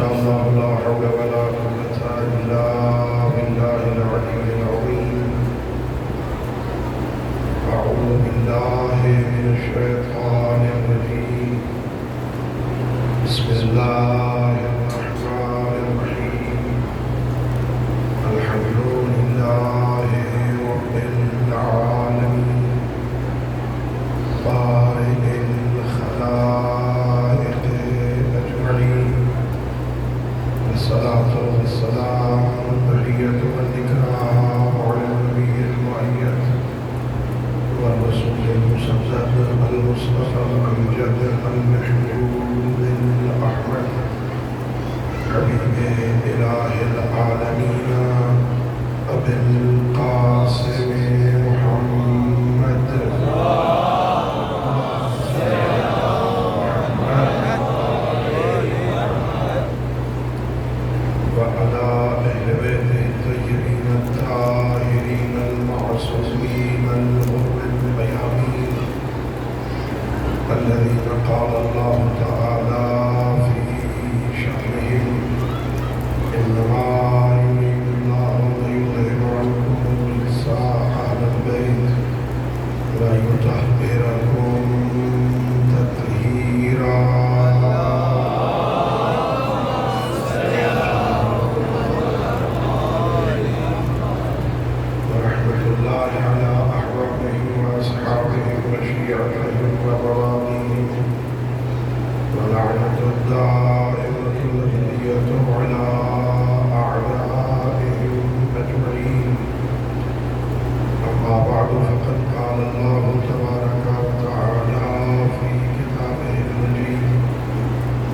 الله لا حول ولا قوة إلا بالله العلي العظيم. أعوذ بالله من الشيطان الرجيم. بسم الله الرحمن الرحيم. الحمد لله رب العالمين خالق الخلائق أجمعين، والصلاة والسلام والتحية والإكرام على النبي المؤيد والرسول المسدد المصطفى الأمجد المحمود الأحمد حبيب إله العالمين أبي القاسم محمد وعلى أهل بيته الطيبين الطاهرين المعصومين الغر الميامين الذين قال الله تعالى في شأنهم إنما يريد الله ليذهب عنكم الرجس أهل البيت ويطهركم تطهيرا. ورحمة الله على أحبابهم وأصحابهم وشيعتهم وبرامهم، ولعنة الدائمة الأبدية على أعدائهم أجمعين. أما بعد، فقد قال الله تبارك وتعالى في كتابه المجيد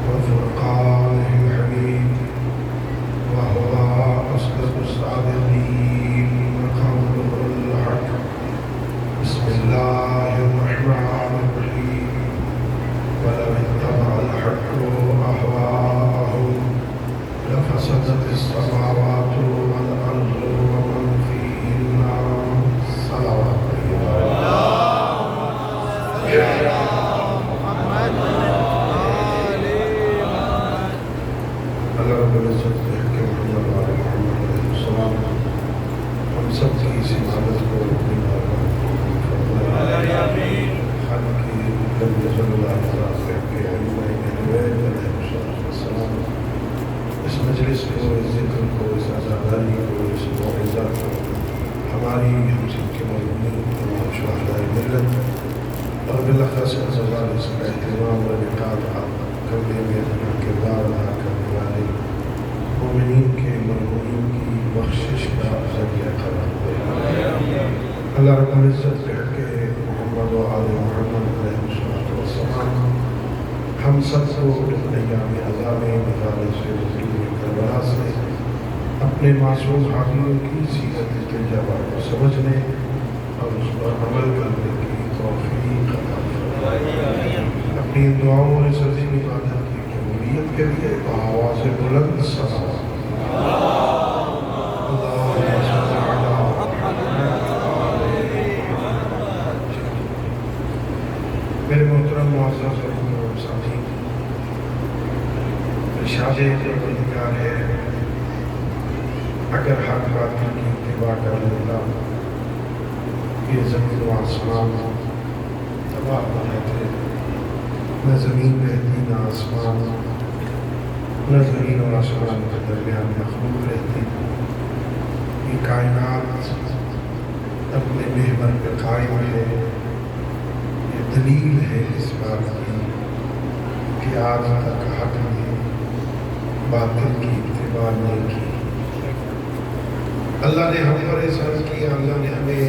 وفرقانه الحميد، وهو أصدق الصادقين وقوله الحق. بسم الله الرحمن الرحيم. ولو اتبع الحق أهواءهم لفسدت السماوات والأرض ومن فيهن. صلوات اللہ رب العزت کے حق محمد و آل محمد علیہ السلام ہم سب کی اس عبادت کو اپنی بارگاہ میں فرمائے. خالق کی لم یزل اللہ تعالیٰ کے علم اہل بیت علیہ السلام اس مجلس کو، اس ذکر کو، اس عزاداری کو، اس موعظہ کو ہماری ہم سب کے مضمون تمام شہدائے ملت اور بالاخص ازوال اس کا اہتمام و انعقاد کرنے میں اپنا کردار ادا کرنے والے مومنین کے مرحومین کی بخشش کا ذریعہ قرار دے. اللہ رب العزت کے حق محمد و آل محمد علیہ السلام ہم سب کو ایام عذاب مدارس کربلا سے اپنے معصوم حاکموں کی سیرت التجابہ کو سمجھنے اور اس پر عمل کرنے کی توفیق عطا فرمائے. اپنی دعاؤں اور اس عظیم عبادت کی قبولیت کے لیے آواز بلند صلوات. میرے محترم معزز اور ساتھی، ارشاد پروردگار ہے اگر حق باطل کی اتباع کر لیتا یہ زمین و آسمان تباہ ہو جاتے. نہ زمین رہتی، نہ آسمان، نہ زمین و آسمان کے درمیان مخلوق رہتی. یہ کائنات اپنے محور پہ قائم ہے. یہ دلیل ہے اس بات کی کہ آج تک حق نے باطل کی اتباع نہیں کی. اللہ نے ہم پر احسان کیا. اللہ نے ہمیں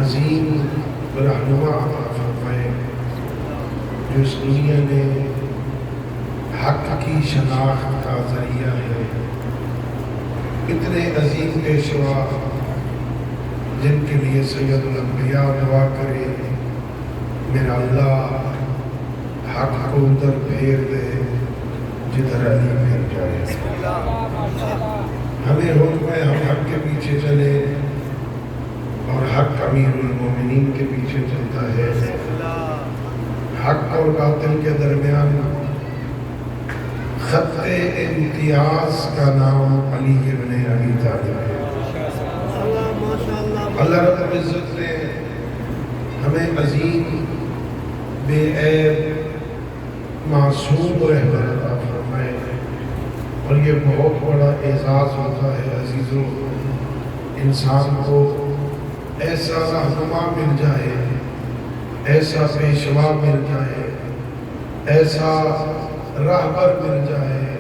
عظیم رہنما عطا فرمائے جو اس دنیا میں حق کی شناخت کا ذریعہ ہے. اتنے عظیم پیشوا جن کے لیے سید الانبیاء دعا کرے میرا اللہ حق کو ادھر پھیر دے جدھر علی پھیر جائے. ہمیں حکم ہے ہم حق کے پیچھے چلے اور حق امیر المومنین کے پیچھے چلتا ہے. حق اور باطل کے درمیان خط امتیاز کا نام علی ابن ابی طالب ہے۔ اللہ رب العزت نے ہمیں عظیم بے عیب معصوم رہبر عطا فرمائے، اور یہ بہت بڑا اعزاز ہوتا ہے عزیزو، انسان کو ایسا رہنما مل جائے، ایسا پیشوا مل جائے، ایسا راہبر مل جائے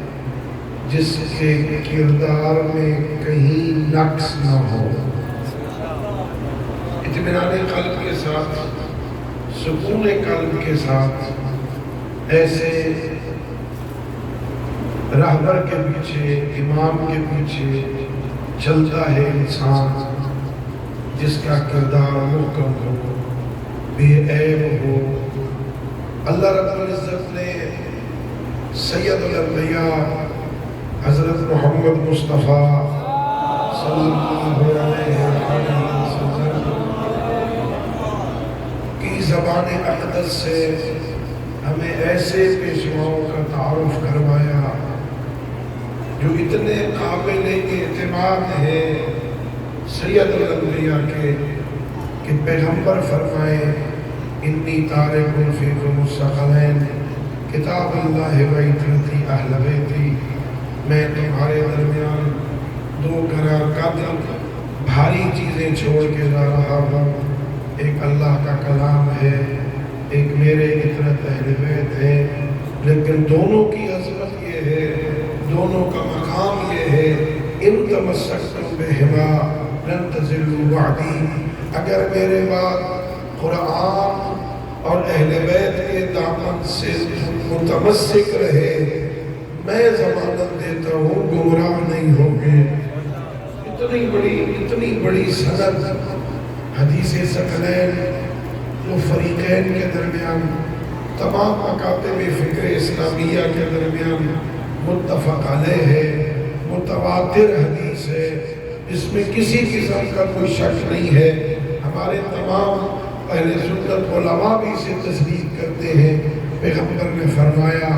جس کے کردار میں کہیں نقص نہ ہو، اطمینان قلب کے ساتھ، سکون قلب کے ساتھ ایسے راہبر کے پیچھے، امام کے پیچھے چلتا ہے انسان جس کا کردار محکم ہو، بے عیب ہو۔ اللہ رب العزت نے سید الانبیاء حضرت محمد مصطفیٰ صلی اللہ علیہ وسلم کی زبان اقدس سے ہمیں ایسے پیشواؤں کا تعارف کروایا جو اتنے قابل اعتماد ہیں سید الانبیاء کے، کہ پیغمبر فرمائے انی تارک فیکم الثقلین کتاب اللہ و عترتی اہل بیتی، میں تمہارے درمیان دو قرار قدر بھاری چیزیں چھوڑ کے جا رہا ہوں، ایک اللہ کا کلام ہے، ایک میرے عترت اہل بیت ہے، لیکن دونوں کی عظمت یہ ہے، دونوں کا مقام یہ ہے، ان تمسکتم بہما لن تضلوا بعدی، اگر میرے بعد قرآن اور اہل بیت کے دامن سے متمسک رہے، میں ضمانت دیتا ہوں گمراہ نہیں ہوگے۔ اتنی بڑی سند حدیث ثقلین جو فریقین کے درمیان، تمام مکاتب فکر اسلامیہ کے درمیان متفق علیہ ہے، متواتر حدیث ہے، اس میں کسی قسم کا کوئی شک نہیں ہے، ہمارے تمام اہل سنت علماء بھی اسے تصدیق کرتے ہیں۔ پیغمبر نے فرمایا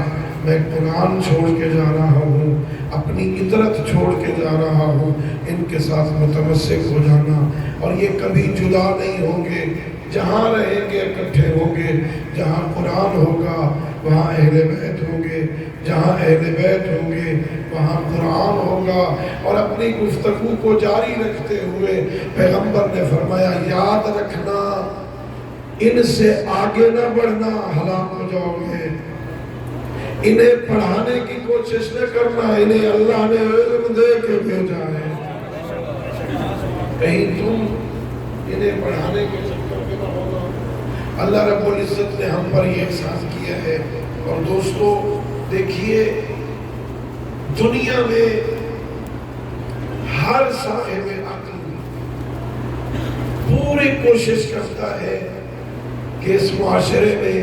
میں قرآن چھوڑ کے جا رہا ہوں، اپنی عطرت چھوڑ کے جا رہا ہوں، ان کے ساتھ متمسک ہو جانا، اور یہ کبھی جدا نہیں ہوں گے، جہاں رہیں گے اکٹھے ہوں گے، جہاں قرآن ہوگا وہاں اہل بیت ہوں گے، جہاں اہل بیت ہوں گے وہاں قرآن ہوگا۔ اور اپنی گفتگو کو جاری رکھتے ہوئے پیغمبر نے فرمایا یاد رکھنا ان سے آگے نہ بڑھنا، ہلاک ہو جاؤ گے، انہیں پڑھانے کی کوشش نہ کرنا، انہیں اللہ نے علم دے کے بھیجا ہے، کہیں تم انہیں پڑھانے کے چکر میں نہ ہونا۔ اللہ رب العزت نے ہم پر یہ احسان کیا ہے۔ اور دوستو دیکھیے، دنیا میں ہر صاحب عقل پوری کوشش کرتا ہے کہ اس معاشرے میں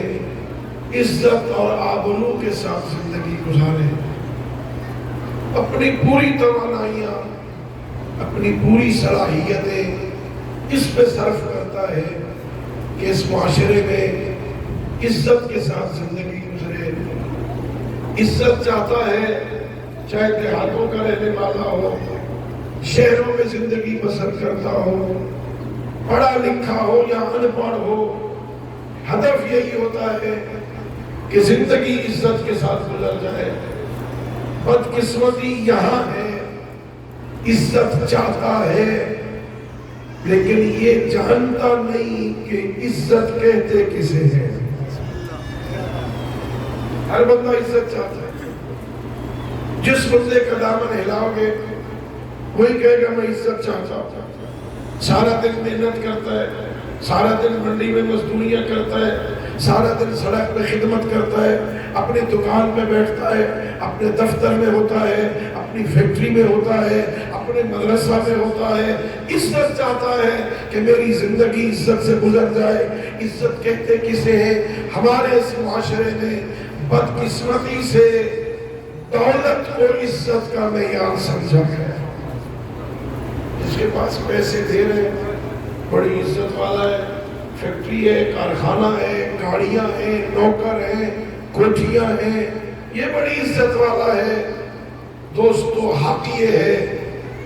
عزت اور آبرو کے ساتھ زندگی گزارے، اپنی پوری توانائیاں، اپنی پوری صلاحیتیں اس پہ صرف کرتا ہے کہ اس معاشرے میں عزت کے ساتھ زندگی گزرے۔ عزت چاہتا ہے چاہے دیہاتوں کا رہنے والا ہو، شہروں میں زندگی بسر کرتا ہو، پڑھا لکھا ہو یا ان پڑھ ہو، ہدف یہی ہوتا ہے کہ زندگی عزت کے ساتھ گزر جائے۔ بدقسمتی یہاں ہے، عزت چاہتا ہے لیکن یہ جانتا نہیں کہ عزت کہتے کسے ہیں۔ ہر بندہ عزت چاہتا ہے، جس بندے کا دامن ہلاؤ گے وہی کہے گا میں عزت چاہتا ہوں۔ سارا دن محنت کرتا ہے، سارا دن منڈی میں مزدوریاں کرتا ہے، سارا دن سڑک پہ خدمت کرتا ہے، اپنی دکان پہ بیٹھتا ہے، اپنے دفتر میں ہوتا ہے، اپنی فیکٹری میں ہوتا ہے، اپنے مدرسہ میں ہوتا ہے، عزت چاہتا ہے کہ میری زندگی عزت سے گزر جائے۔ عزت کہتے کسے ہیں؟ ہمارے اس معاشرے میں بدقسمتی سے دولت کو عزت کا معیار سمجھا ہے۔ جس کے پاس پیسے دے رہے بڑی عزت والا ہے، فیکٹری ہے، کارخانہ ہے، گاڑیاں ہیں، نوکر ہیں، کوٹھیاں ہیں، یہ بڑی عزت والا ہے دوستو. حق یہ ہے،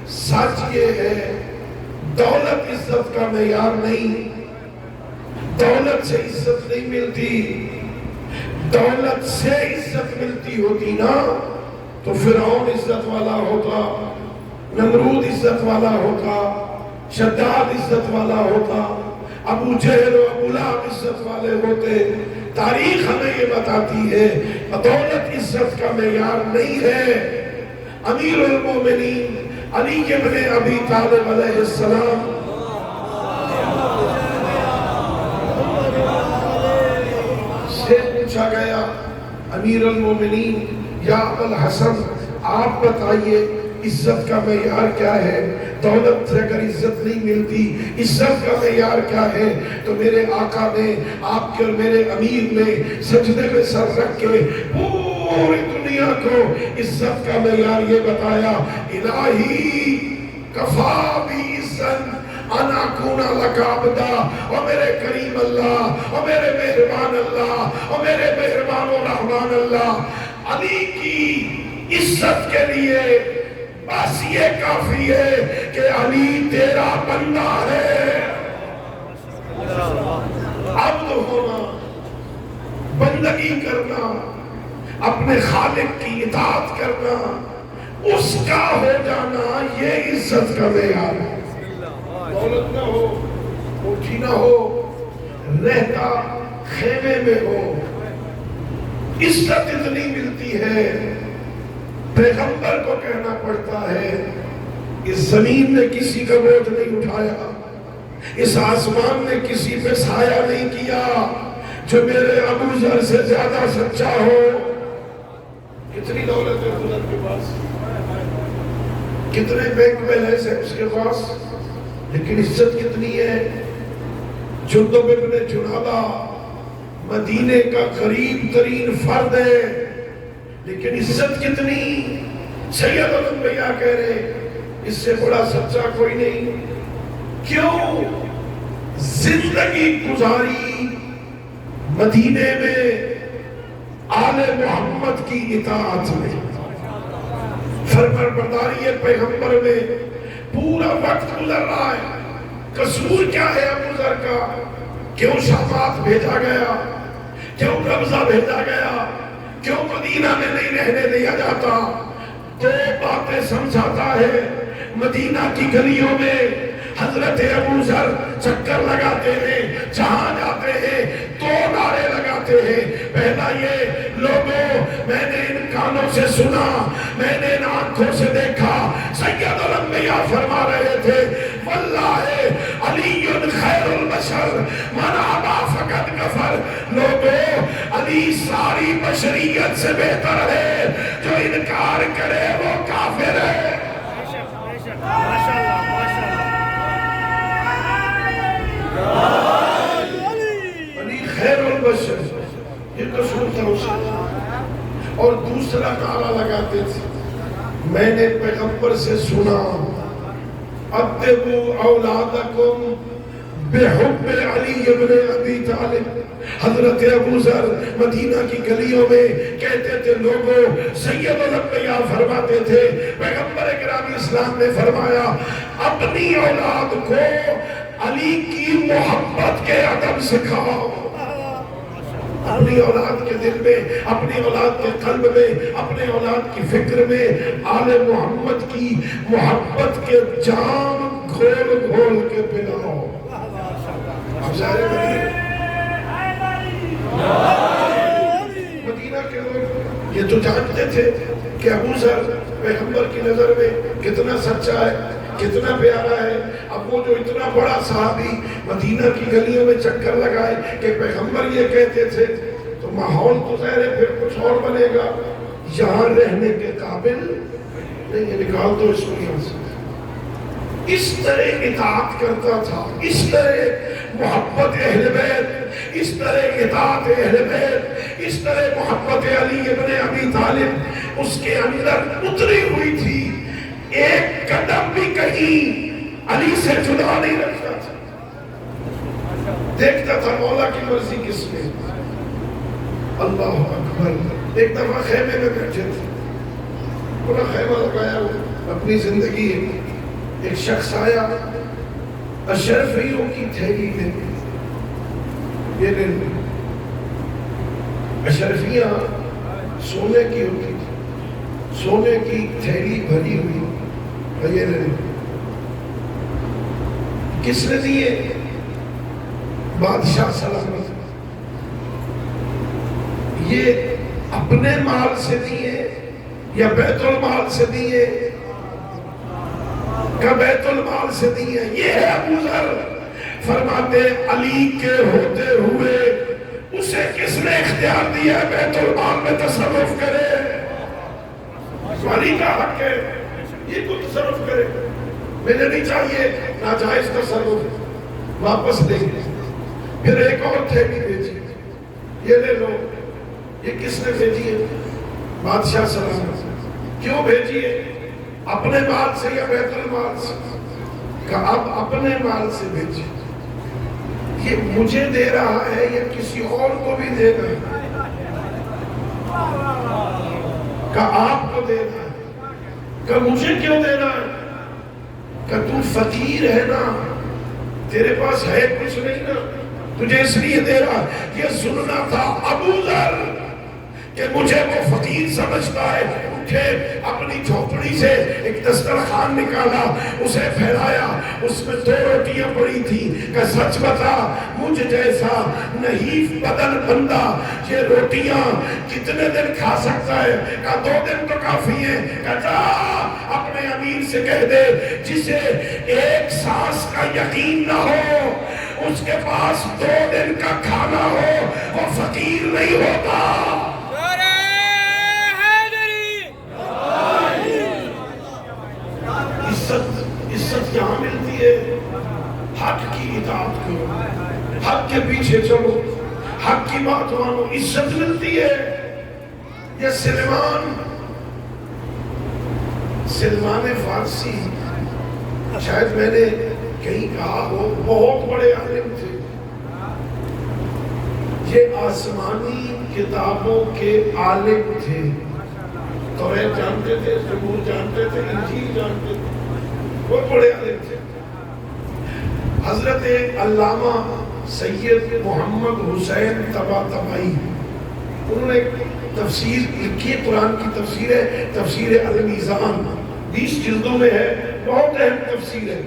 سچ یہ ہے، دولت عزت کا معیار نہیں. دولت سے عزت نہیں ملتی. دولت سے عزت ملتی ہوتی نا تو فرعون عزت والا ہوتا، نمرود عزت والا ہوتا، شداد عزت والا ہوتا، ابو جہل و ابو لہب عزت والے ہوتے. تاریخ ہمیں یہ بتاتی ہے دولت عزت کا معیار نہیں ہے. امیر المومنین علی ابن ابی طالب علیہ السلام سے پوچھا گیا، امیر المومنین یا ابو الحسن آپ بتائیے عزت کا معیار کیا ہے؟ دولت سے اگر عزت نہیں ملتی، عزت کا معیار کیا ہے؟ تو میرے آقا نے آپ کے اور میرے امیر نے سجدے میں سر رکھ کے پوری دنیا کو عزت کا معیار یہ بتایا، الہی کفا بی عزت ان اکون لک عبدا. اور میرے کریم اللہ، اور میرے مہربان اللہ، اور میرے مہربان و رحمان اللہ، علی کی عزت کے لیے بس یہ کافی ہے کہ علی تیرا بندہ ہے. عبد ہونا، بندگی کرنا، اپنے خالق کی اطاعت کرنا، اس کا ہو جانا، یہ عزت کا معیار ہے. دولت نہ ہو، کوٹھی نہ ہو، رہتا خیمے میں ہو، عزت اتنی ملتی ہے. پیغمبر کو کہنا پڑتا ہے اس زمین نے کسی کا بوجھ نہیں اٹھایا، اس آسمان نے کسی پہ سایہ نہیں کیا جو میرے ابو ذر سے زیادہ سچا ہو. کتنی دولت ہے ابو ذر کے پاس، کتنے بینک بیلنس ہے اس کے پاس، لیکن عزت کتنی ہے. جندب ابن جنادہ مدینے کا قریب ترین فرد ہے، لیکن عزت کتنی. سید الانبیاء کہہ رہے اس سے بڑا سچا کوئی نہیں. کیوں؟ زندگی گزاری مدینے میں آل محمد کی اطاعت میں، فرمانبرداری پیغمبر میں پورا وقت گزر رہا ہے. قصور کیا ہے ابو ذر کا؟ کیوں شامات بھیجا گیا؟ کیوں قبضہ بھیجا گیا؟ کیوں مدینہ میں نہیں رہنے دیا جاتا؟ دو باتیں سمجھاتا ہے. مدینہ کی گلیوں میں حضرت ابو ذر چکر لگاتے ہیں، جہاں جاتے ہیں دو نعرے لگاتے ہیں. پہلا یہ، لوگوں میں نے ان کانوں سے سنا، میں نے ان آنکھوں سے دیکھا، سید الانبیاء فرما رہے تھے واللہ علی خیر البشر من ابا فقط کفر. لوگوں علی ساری بشریت سے بہتر ہے، جو انکار کرے وہ کافر ہے. علی خیر البشر، یہ قصور تھا اس کا. اور دوسرا نعرہ لگاتے تھے، میں نے پیغمبر سے سنا ادبوا اولادکم بحب علی ابن ابی طالب. حضرت ابو ذر مدینہ کی گلیوں میں کہتے تھے، لوگوں سید الانبیاء فرماتے تھے، پیغمبر اکرام اسلام نے فرمایا اپنی اولاد کو علی کی محبت کے ادب سکھاؤ. اپنی اولاد کے دل میں، اپنی اولاد کے قلب میں، اپنے اولاد کی فکر میں آل محمد کی محبت کے جام کھول کھول کے پلاؤ. مدینہ کے لوگ یہ تو جانتے تھے کہ ابو ذر پیغمبر کی نظر میں کتنا سچا ہے، کتنا پیارا ہے. اب وہ جو اتنا بڑا صحابی مدینہ کی گلیوں میں چکر لگائے کہ پیغمبر یہ کہتے تھے، تو ماحول تو ظاہر ہے پھر کچھ اور بنے گا. یہاں رہنے کے قابل نہیں ہے، نکال دو اس کو یہاں سے. اس طرح اطاعت کرتا تھا، اس طرح محبت اہل بیت، اس طرح اطاعت اہل بیت، اس طرح محبت علی ابن ابی طالب اس کے اندر اتری ہوئی تھی. ایک قدم بھی کہیں علی سے جدا نہیں رکھتا تھا. دیکھتا تھا مولا کی مرضی کس میں. اللہ اکبر۔ ایک دفعہ خیمے میں بیٹھے تھے، پورا خیمہ لگایا ہوا اپنی زندگی، ایک شخص آیا اشرفیوں کی تھیلی میں، یہ لے لیں، اشرفیاں سونے کی ہوتی تھی، سونے کی تھیلی بھری ہوئی، یہ لے لیں۔ کس نے دیے؟ بادشاہ سلامت۔ یہ اپنے مال سے دیے یا بیت المال سے دیے؟ کہ بیت المال سے دیے۔ یہ ہے ابو ذر، فرماتے علی کے ہوتے ہوئے اسے کس نے اختیار دیا ہے بیت المال میں تصرف کرے؟ علی کا حق ہے، یہ کو تصرف کرے، مجھے نہیں چاہیے ناجائز تصرف، واپس دیں گے۔ پھر ایک اور تھیلی بھیجی، یہ لے لو۔ یہ کس نے بھیجی ہے؟ بادشاہ سلامت۔ کیوں بھیجی ہے؟ اپنے مال سے یا بیت المال سے؟ کہ اب اپنے مال سے بھیجی۔ یہ مجھے دے رہا ہے یا کسی اور کو بھی دے رہا ہے؟ کہ آپ کو دے رہا ہے؟ کہ مجھے کیوں دے رہا ہے؟ کہ تو فقیر ہے نا، تیرے پاس ہے کچھ نہیں نا، تجھے اس لیے دے رہا۔ یہ سننا تھا ابو ذر کہ مجھے وہ فقیر سمجھتا ہے۔ اٹھے، اپنی جھوپڑی سے ایک دسترخوان نکالا، اسے پھیلایا، اس میں 2 روٹیاں پڑی تھی۔ کہ سچ بتا، مجھ جیسا نحیف بدن بندہ یہ روٹیاں کتنے دن کھا سکتا ہے؟ کہ 2 دن تو کافی ہیں۔ کہ جا اپنے امیر سے کہہ دے، جسے ایک سانس کا یقین نہ ہو، اس کے پاس 2 دن کا کھانا ہو، وہ فقیر نہیں ہوتا۔ عزت یہاں ملتی ہے، حق کی اطاعت کرو، حق کے پیچھے چلو، حق کی بات مانو، عزت ملتی ہے۔ یہ سلمان فارسی، شاید میں نے کہیں کہا ہو، بہت بڑے عالم تھے۔ یہ آسمانی کتابوں کے عالم تھے، توریت جانتے تھے، زبور جانتے تھے، انجیل جانتے تھے، بہت بڑے عالم تھے۔ حضرت علامہ سید محمد حسین طباطبائی، انہوں نے ایک تفسیر لکھی ہے، قرآن کی تفسیر ہے، تفسیر المیزان، 20 جلدوں میں ہے، بہت اہم تفسیر ہے۔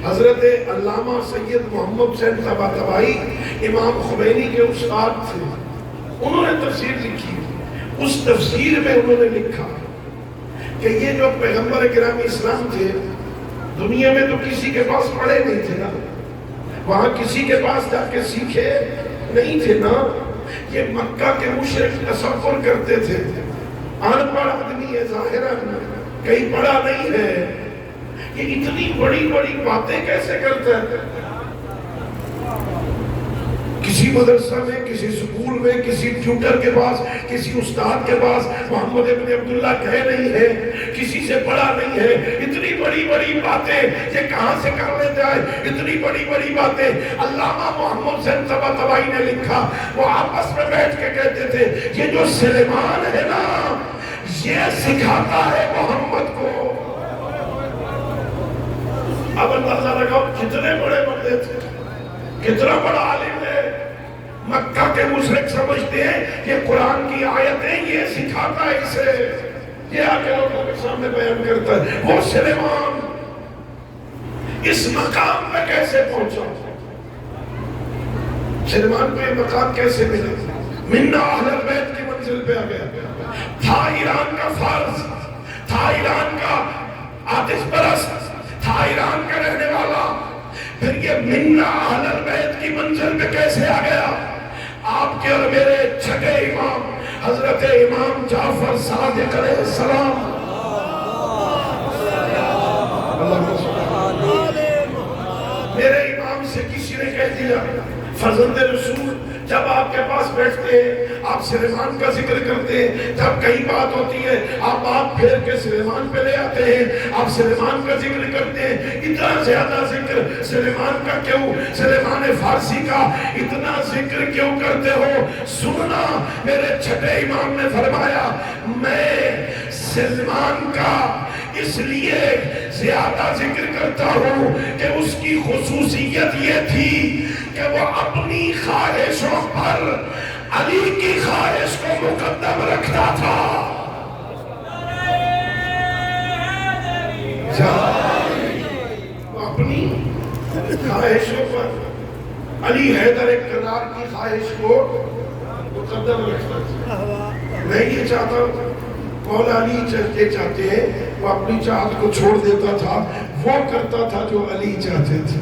حضرت علامہ سید محمد حسین طباطبائی امام خمینی کے استاد تھے، انہوں نے تفسیر لکھی۔ اس تفسیر میں انہوں نے لکھا کہ یہ جو پیغمبر کرام اسلام تھے، دنیا میں تو کسی کے پاس پڑھے نہیں تھے نا، وہاں کسی کے پاس جا کے سیکھے نہیں تھے نا۔ یہ مکہ کے مشرک تصور کرتے تھے، ان پڑھ آدمی ہے، ظاہراً کہیں پڑھا نہیں ہے، یہ اتنی بڑی بڑی باتیں کیسے کرتا ہے؟ کسی مدرسہ میں، کسی سکول میں، کسی ٹیوٹر کے پاس، کسی استاد کے پاس محمد ابن عبداللہ کہہ نہیں ہے، کسی سے پڑھا نہیں ہے، اتنی بڑی بڑی باتیں یہ کہاں سے کر لیتے آئے؟ اتنی بڑی بڑی باتیں علامہ محمد حسین طباطبائی نے لکھا۔ وہ آپس میں بیٹھ کے کہتے تھے، یہ جو سلیمان ہے نا، یہ سکھاتا ہے محمد کو۔ اب اندازہ لگاؤ کتنے بڑے بندے تھے، کتنا بڑا عالم ہے۔ مکہ کے مشرک سمجھتے ہیں یہ قرآن کی آیتیں یہ سکھاتا ہے اسے، یہ آگے لوگوں کے سامنے بیان کرتا ہے۔ وہ سلیمان اس مقام پہ کیسے پہنچا؟ سلیمان کو یہ مقام کیسے ملا؟ منا اہل بیت کی منزل پہ آ گیا، تھا ایران کا فارس، تھا ایران کا آتش پرست، تھا ایران کا رہنے والا، پھر یہ منا اہل بیت کی منزل پہ کیسے آ گیا؟ آپ کے اور میرے چھٹے امام حضرت امام جعفر صادق علیہ السلام، میرے امام سے کسی نے کہہ دیا فرزند رسول جب آپ کے پاس بیٹھتے ہیں آپ سلیمان کا ذکر کرتے ہیں، جب کئی بات ہوتی ہے آپ بات پھیر کے سلیمان پہ لے آتے ہیں، آپ سلیمان کا ذکر کرتے ہیں۔ اتنا زیادہ ذکر سلیمان کا کیوں؟ سلیمان فارسی کا اتنا ذکر کیوں کرتے ہو؟ سننا، میرے چھٹے امام نے فرمایا میں سلیمان کا اس لیے زیادہ ذکر کرتا ہوں کہ اس کی خصوصیت یہ تھی کہ وہ اپنی خواہشوں پر علی کی خواہش کو مقدم رکھتا تھا۔ وہ اپنی خواہشوں پر علی حیدر کرار کی خواہش کو مقدم رکھتا تھا۔ میں یہ چاہتا ہوں مولا علی چاہتے ہیں، وہ اپنی چاہت کو چھوڑ دیتا تھا، وہ کرتا تھا جو علی چاہتے تھے،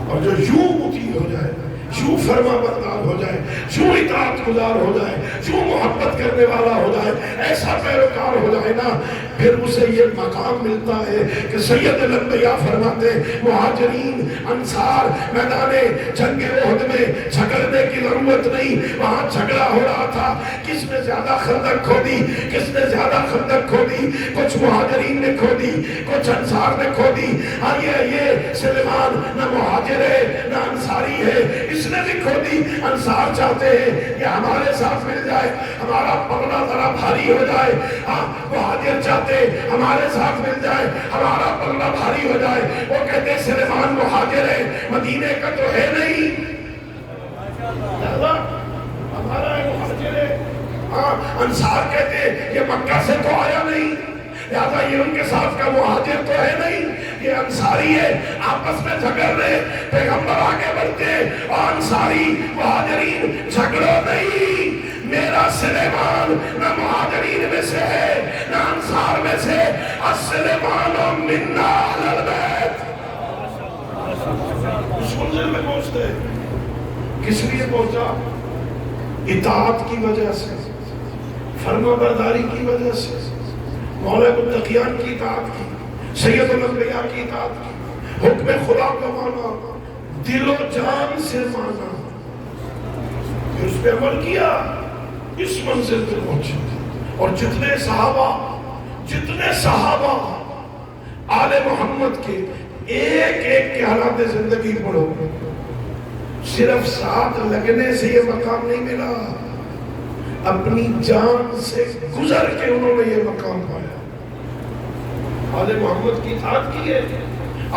اور جو یوں مطیع ہو جائے، یوں فرما بردار ہو جائے، یوں اطاعت گزار ہو جائے، یوں محبت کرنے والا ہو جائے، ایسا پیروکار ہو جائے نا، پھر اسے یہ مقام ملتا ہے کہ سید الانبیاء فرماتے مہاجرین انصار میدان جنگ احد میں جھگڑنے کی ضرورت نہیں، وہاں جھگڑا ہو رہا تھا، کس نے زیادہ خندق کھودی، کس نے زیادہ خندق کھودی، کچھ مہاجرین نے کھودی، کچھ انصار نے کھودی۔ یہ سلیمان نہ مہاجر ہے نہ انصاری ہے، اس نے بھی کھودی۔ انصار چاہتے ہیں کہ ہمارے ساتھ مل جائے، ہمارا پلڑا ذرا بھاری ہو جائے، مہاجر چاہتے ہمارے ساتھ مل جائے، ہمارا پلڑا بھاری ہو جائے۔ وہ کہتے سلیمان مہاجر ہے، مدینے کا تو ہے نہیں، ہمارا ہے مہاجر ہے۔ انصار کہتے یہ مکہ سے تو آیا نہیں، لہذا یہ ان کے ساتھ کا مہاجر تو ہے نہیں، یہ انصاری ہے۔ آپس میں جھگڑ رہے، پیغمبر آگے بڑھتے اور انصاری مہاجرین جھگڑو نہیں، میرا سلیمان نہ مہاجرین میں سے ہے نہ انصار میں سے، السلیمان منا اہل البیت۔ اس منزل میں پہنچتے کس لیے پہنچا؟ اطاعت کی وجہ سے، فرما برداری کی وجہ سے، مولا متقیان کی اطاعت کی، سید الانبیاء کی اطاعت کی، حکم خدا کو مانا، دل و جان سے مانا، پھر اس پہ عمل کیا، اس منزل پہ پہنچے۔ اور جتنے صحابہ آل محمد کے ایک ایک کے حالات زندگی پڑھو، صرف ساتھ لگنے سے یہ مقام نہیں ملا، اپنی جان سے گزر کے انہوں نے یہ مقام پایا۔ آل محمد کی اطاعت کی ہے،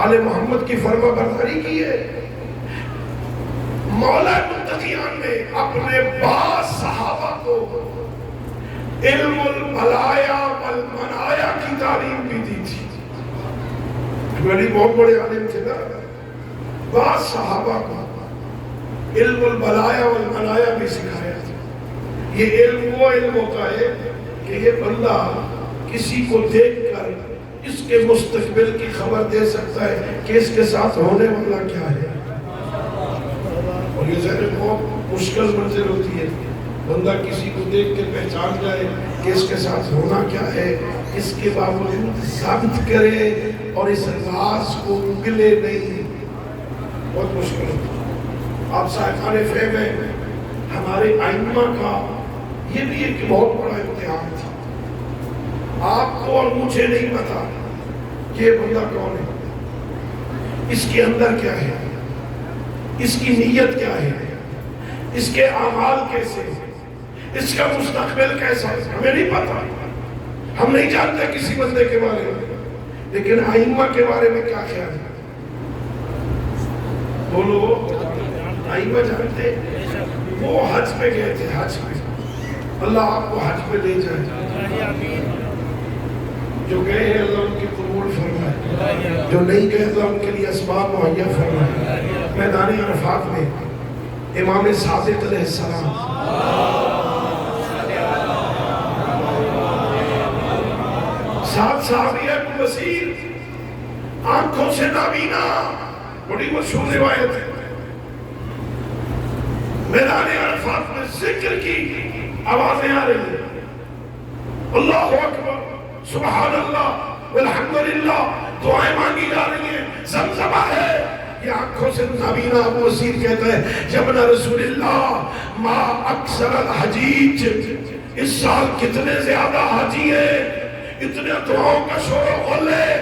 آل محمد کی فرما برداری کی ہے۔ مولا متقیان نے اپنے بعض صحابہ کو علم البلایا والمنایا کی تعلیم بھی دی تھی۔ بہت بڑے عالم تھے نا، بعض صحابہ کو علم البلایا والمنایا بھی سکھایا تھا۔ یہ علم وہ علم ہوتا ہے کہ یہ بندہ کسی کو دیکھ کر اس کے مستقبل کی خبر دے سکتا ہے کہ اس کے ساتھ ہونے والا کیا ہے، اور یہ ذہن بہت مشکل منزل ہوتی ہے۔ بندہ کسی کو دیکھ کے پہچان جائے کہ اس کے ساتھ ہونا کیا ہے، اس کے باوجود ثابت کرے اور اس راز کو اگلے نہیں، بہت مشکل ہوتا ہے۔ آپ صاحبان فہم ہیں، ہمارے ائمہ کا یہ بھی ایک بہت بڑا امتحان تھا۔ آپ کو اور مجھے نہیں پتا کہ یہ بندہ کون ہے، اس کے اندر کیا ہے، اس کی نیت کیا ہے، اس کے اعمال کیسے، اس کا مستقبل کیسا ہے، ہمیں نہیں پتا۔ ہم نہیں جانتے کسی بندے کے بارے میں، لیکن ائمہ کے بارے میں کیا خیال ہے؟ بولو، ائمہ جانتے؟ وہ حج پہ گئے تھے، حج پہ، اللہ آپ کو حج پہ لے جائے۔ جو گئے ہیں اللہ ان کی قبول فرمائے، جو نہیں گئے اللہ ان کے لیے اسباب مہیا فرمائے۔ میدان عرفات میں امام صادق علیہ السلام ساتھ صحابی ابو بصیر، آنکھوں سے نابینا، بڑی مشہور روایت ہے۔ میدان عرفات میں ذکر کی آوازیں آ رہی ہیں، اللہ اکبر، سبحان اللہ والحمدللہ، دعائیں مانگی جا رہی ہیں، زمزمہ ہے، یہ آنکھوں سے نابینا ابو اسیر کہتا ہے جبن رسول اللہ ما اکثر الحجیج، اس سال کتنے زیادہ حاجی ہیں، اتنے دعاؤں کا شور و غل ہے۔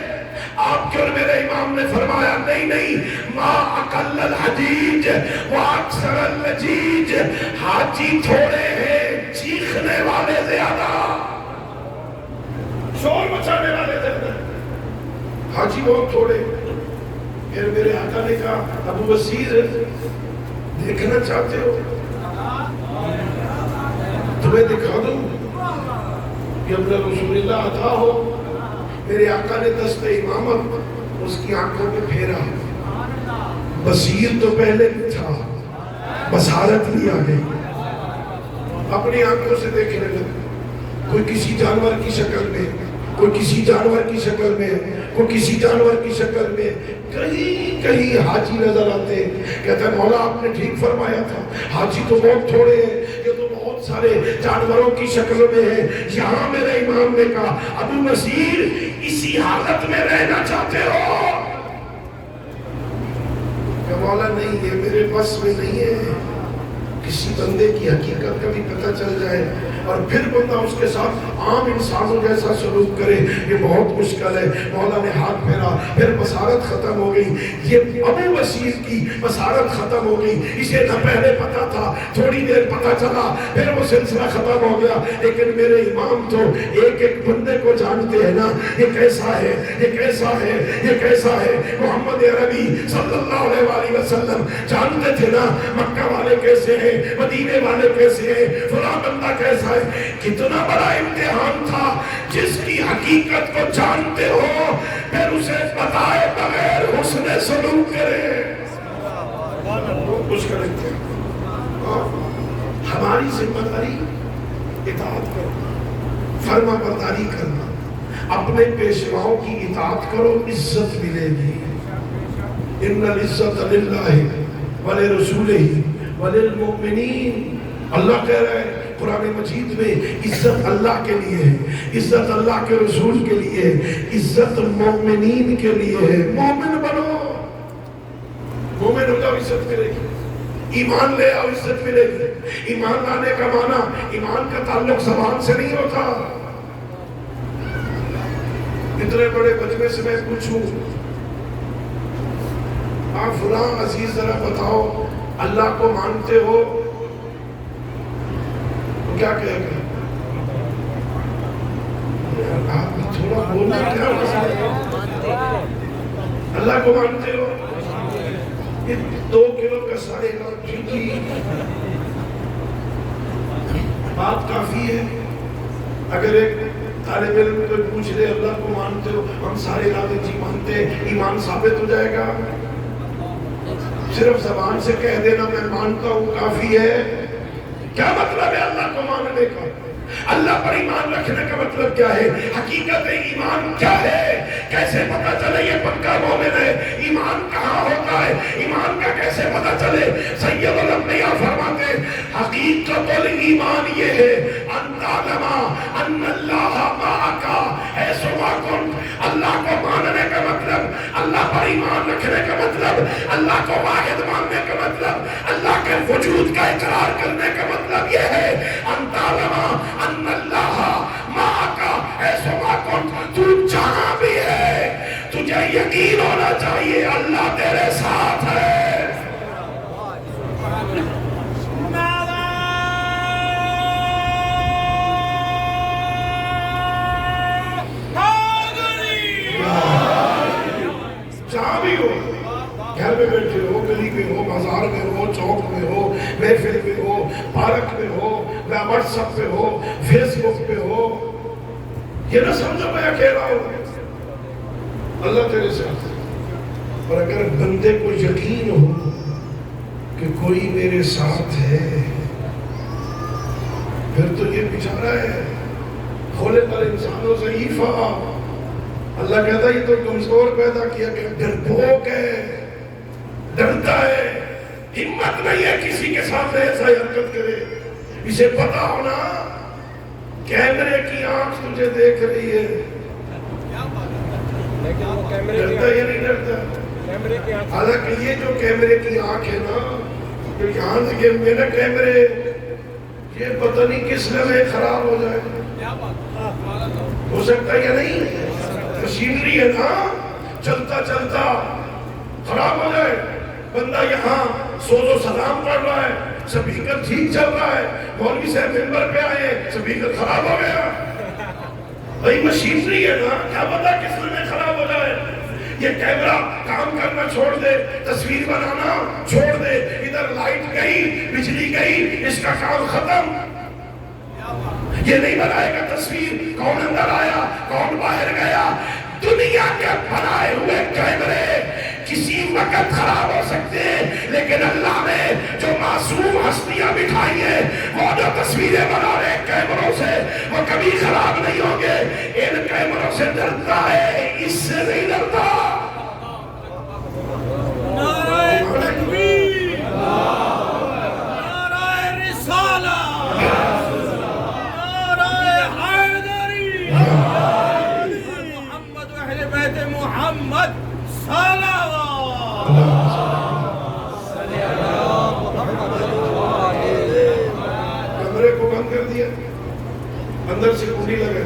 آپ کے اور میرے امام نے فرمایا نہیں ما اقل الحجیج و اکثر اللجیج، حاجی تھوڑے ہیں چیخنے والے زیادہ، شور مچانے والے زیادہ، حاجی بہت تھوڑے۔ پھر میرے آقا نے کہا ابو بصیر دیکھنا چاہتے ہو تمہیں دکھا دوں کہ اپنا رسول اللہ عطا ہو۔ میرے آقا نے دست امامت اس کی آنکھوں پہ پھیرا، بصیر تو پہلے بھی تھا، بصارت بھی آ گئی، اپنی آنکھوں سے دیکھنے لگا، کوئی کسی جانور کی شکل میں، کوئی کسی جانور کی شکل میں، کوئی کسی جانور کی شکل میں، کہیں کہیں حاجی نظر آتے۔ کہتا ہے مولا آپ نے ٹھیک فرمایا تھا، حاجی تو بہت تھوڑے ہیں، یہ تو بہت سارے جانوروں کی شکل میں ہے۔ یہاں میرے امام نے کہا ابو بصیر اسی حالت میں رہنا چاہتے ہو؟ کہ مولا نہیں، یہ میرے بس میں نہیں ہے۔ کسی بندے کی حقیقت کا بھی پتہ چل جائے اور پھر بندہ اس کے ساتھ عام انسانوں جیسا سلوک کرے، یہ بہت مشکل ہے۔ مولا نے ہاتھ پھیرا، پھر بصارت ختم ہو گئی۔ یہ ابو بصیر کی بصارت ختم ہو گئی، اسے نہ پہلے پتا تھا، تھوڑی دیر پتا چلا، پھر وہ سلسلہ ختم ہو گیا۔ لیکن میرے امام تو ایک ایک بندے کو جانتے ہیں نا، یہ کیسا ہے، یہ کیسا ہے، یہ کیسا ہے۔ محمد عربی صلی اللہ علیہ وسلم جانتے تھے نا مکہ والے کیسے ہیں، مدینے والے کیسے ہیں، فلاں بندہ کیسا ہے۔ کتنا بڑا امتحان تھا، جس کی حقیقت کو جانتے ہو پھر اسے بتائے بغیر حسن سلوک کرے، مشکل ہے۔ ہماری ذمہ داری اطاعت کرنا، فرما برداری کرنا، اپنے پیشواؤں کی اطاعت کرو، عزت ملے گی۔ ان العزت للہ ولرسولہ وللمؤمنین، اللہ کہہ رہا ہے قرآن مجید میں عزت اللہ کے لیے ہے، عزت اللہ کے رسول کے لیے ہے، عزت مومنین کے لیے ہے۔ مومن بنو، مومن ہو جاؤ، عزت ملے گی۔ ایمان لے آؤ، عزت ملے گی۔ ایمان لانے کا معنی، ایمان کا تعلق زبان سے نہیں ہوتا۔ اتنے بڑے مجمع سے میں پوچھوں آپ فلاں عزیز ذرا بتاؤ اللہ کو مانتے ہو، تو کیا کہے گا؟ آپ تھوڑا بولنا، کیا اللہ کو مانتے ہو؟ یہ 2 کلو کا سارے گا، جی بات کافی ہے۔ اگر ایک طالب علم کو پوچھ لے اللہ کو مانتے ہو، ہم سارے لاتے جی مانتے ہیں، ایمان ثابت ہو جائے گا؟ صرف زبان سے کہہ دینا میں مانتا ہوں کافی ہے؟ کیا مطلب ہے اللہ کو ماننے کا؟ اللہ پر ایمان رکھنے کا مطلب کیا ہے؟ حقیقت ایمان کیا ہے؟ کیسے پتا چلے یہ پکا مومن ہے؟ ایمان کہاں ہوتا ہے؟ ایمان کا کیسے پتا چلے؟ سید الانبیاء فرماتے حقیقت الایمان یہ ہے ان تعلم ان اللہ معک حیث ما کنت۔ اللہ کو ماننے کا مطلب، اللہ پر ایمان رکھنے کا مطلب، اللہ کو واحد ماننے کا مطلب، اللہ کے وجود کا اقرار کرنے کا مطلب یہ ہے ان تعلم ان اللہ معک حیث ما کنت۔ تو جہاں بھی ہے تجھے یقین ہونا چاہیے اللہ تیرے ساتھ ہے۔ جہاں بھی ہو، گھر میں بیٹھے ہو، گلی میں ہو، بازار میں ہو، چوک میں ہو، محفل میں ہو، پارک میں ہو، یا واٹس ایپ پہ ہو، فیس بک پہ ہو، یہ نہ سمجھو میں اکیلا ہوں، اللہ تیرے ساتھ ہے۔ اور اگر بندے کو یقین ہو کہ کوئی میرے ساتھ ہے، پھر تو یہ بیچارہ ہے خلق الانسان ضعیفا، اللہ کہتا ہے یہ تو کمزور پیدا کیا کہ ڈرپوک ہے، ڈرتا ہے، ہمت نہیں ہے کسی کے سامنے ایسا حرکت کرے۔ اسے پتا ہونا کیمرے کی آنکھ تجھے دیکھ رہی ہے، ڈرتا یا نہیں ڈرتا؟ حالانکہ یہ جو کیمرے کی آنکھ ہے نا، جو یہاں لگے ہوئے نا کیمرے، یہ پتہ نہیں کس لمحے خراب ہو جائے، ہو سکتا ہے یا نہیں؟ مشینری ہے نا، چلتا چلتا خراب ہو جائے۔ بندہ یہاں سوز و سلام پڑھ رہا ہے، سپیکر ٹھیک چل رہا ہے، مولوی صاحب ممبر پہ آئے، سپیکر خراب ہو گیا۔ بھائی مشینری ہے نا، کیا پتا کس لمحے خراب ہو جائے۔ یہ کیمرہ کام کرنا چھوڑ دے، تصویر بنانا چھوڑ دے، ادھر لائٹ گئی، بجلی گئی، اس کا کام ختم۔ یہ نہیں بنائے گا تصویر کون اندر آیا کون باہر گیا۔ دنیا کے بنائے ہوئے کیمرے کسی وقت خراب ہو سکتے ہیں، لیکن اللہ نے جو معصوم ہستیاں بٹھائی ہیں، وہ جو تصویریں بنا رہے کیمروں سے، وہ کبھی خراب نہیں ہوں گے۔ ان کیمروں سے ڈرتا ہے، اس سے نہیں ڈرتا۔ نعرہ تکبیر، نعرہ رسالہ، نعرہ حیدری، محمد و اہل بیت محمد صلوات۔ کمرے کو بند کر دیا، اندر سے کنڈی لگا،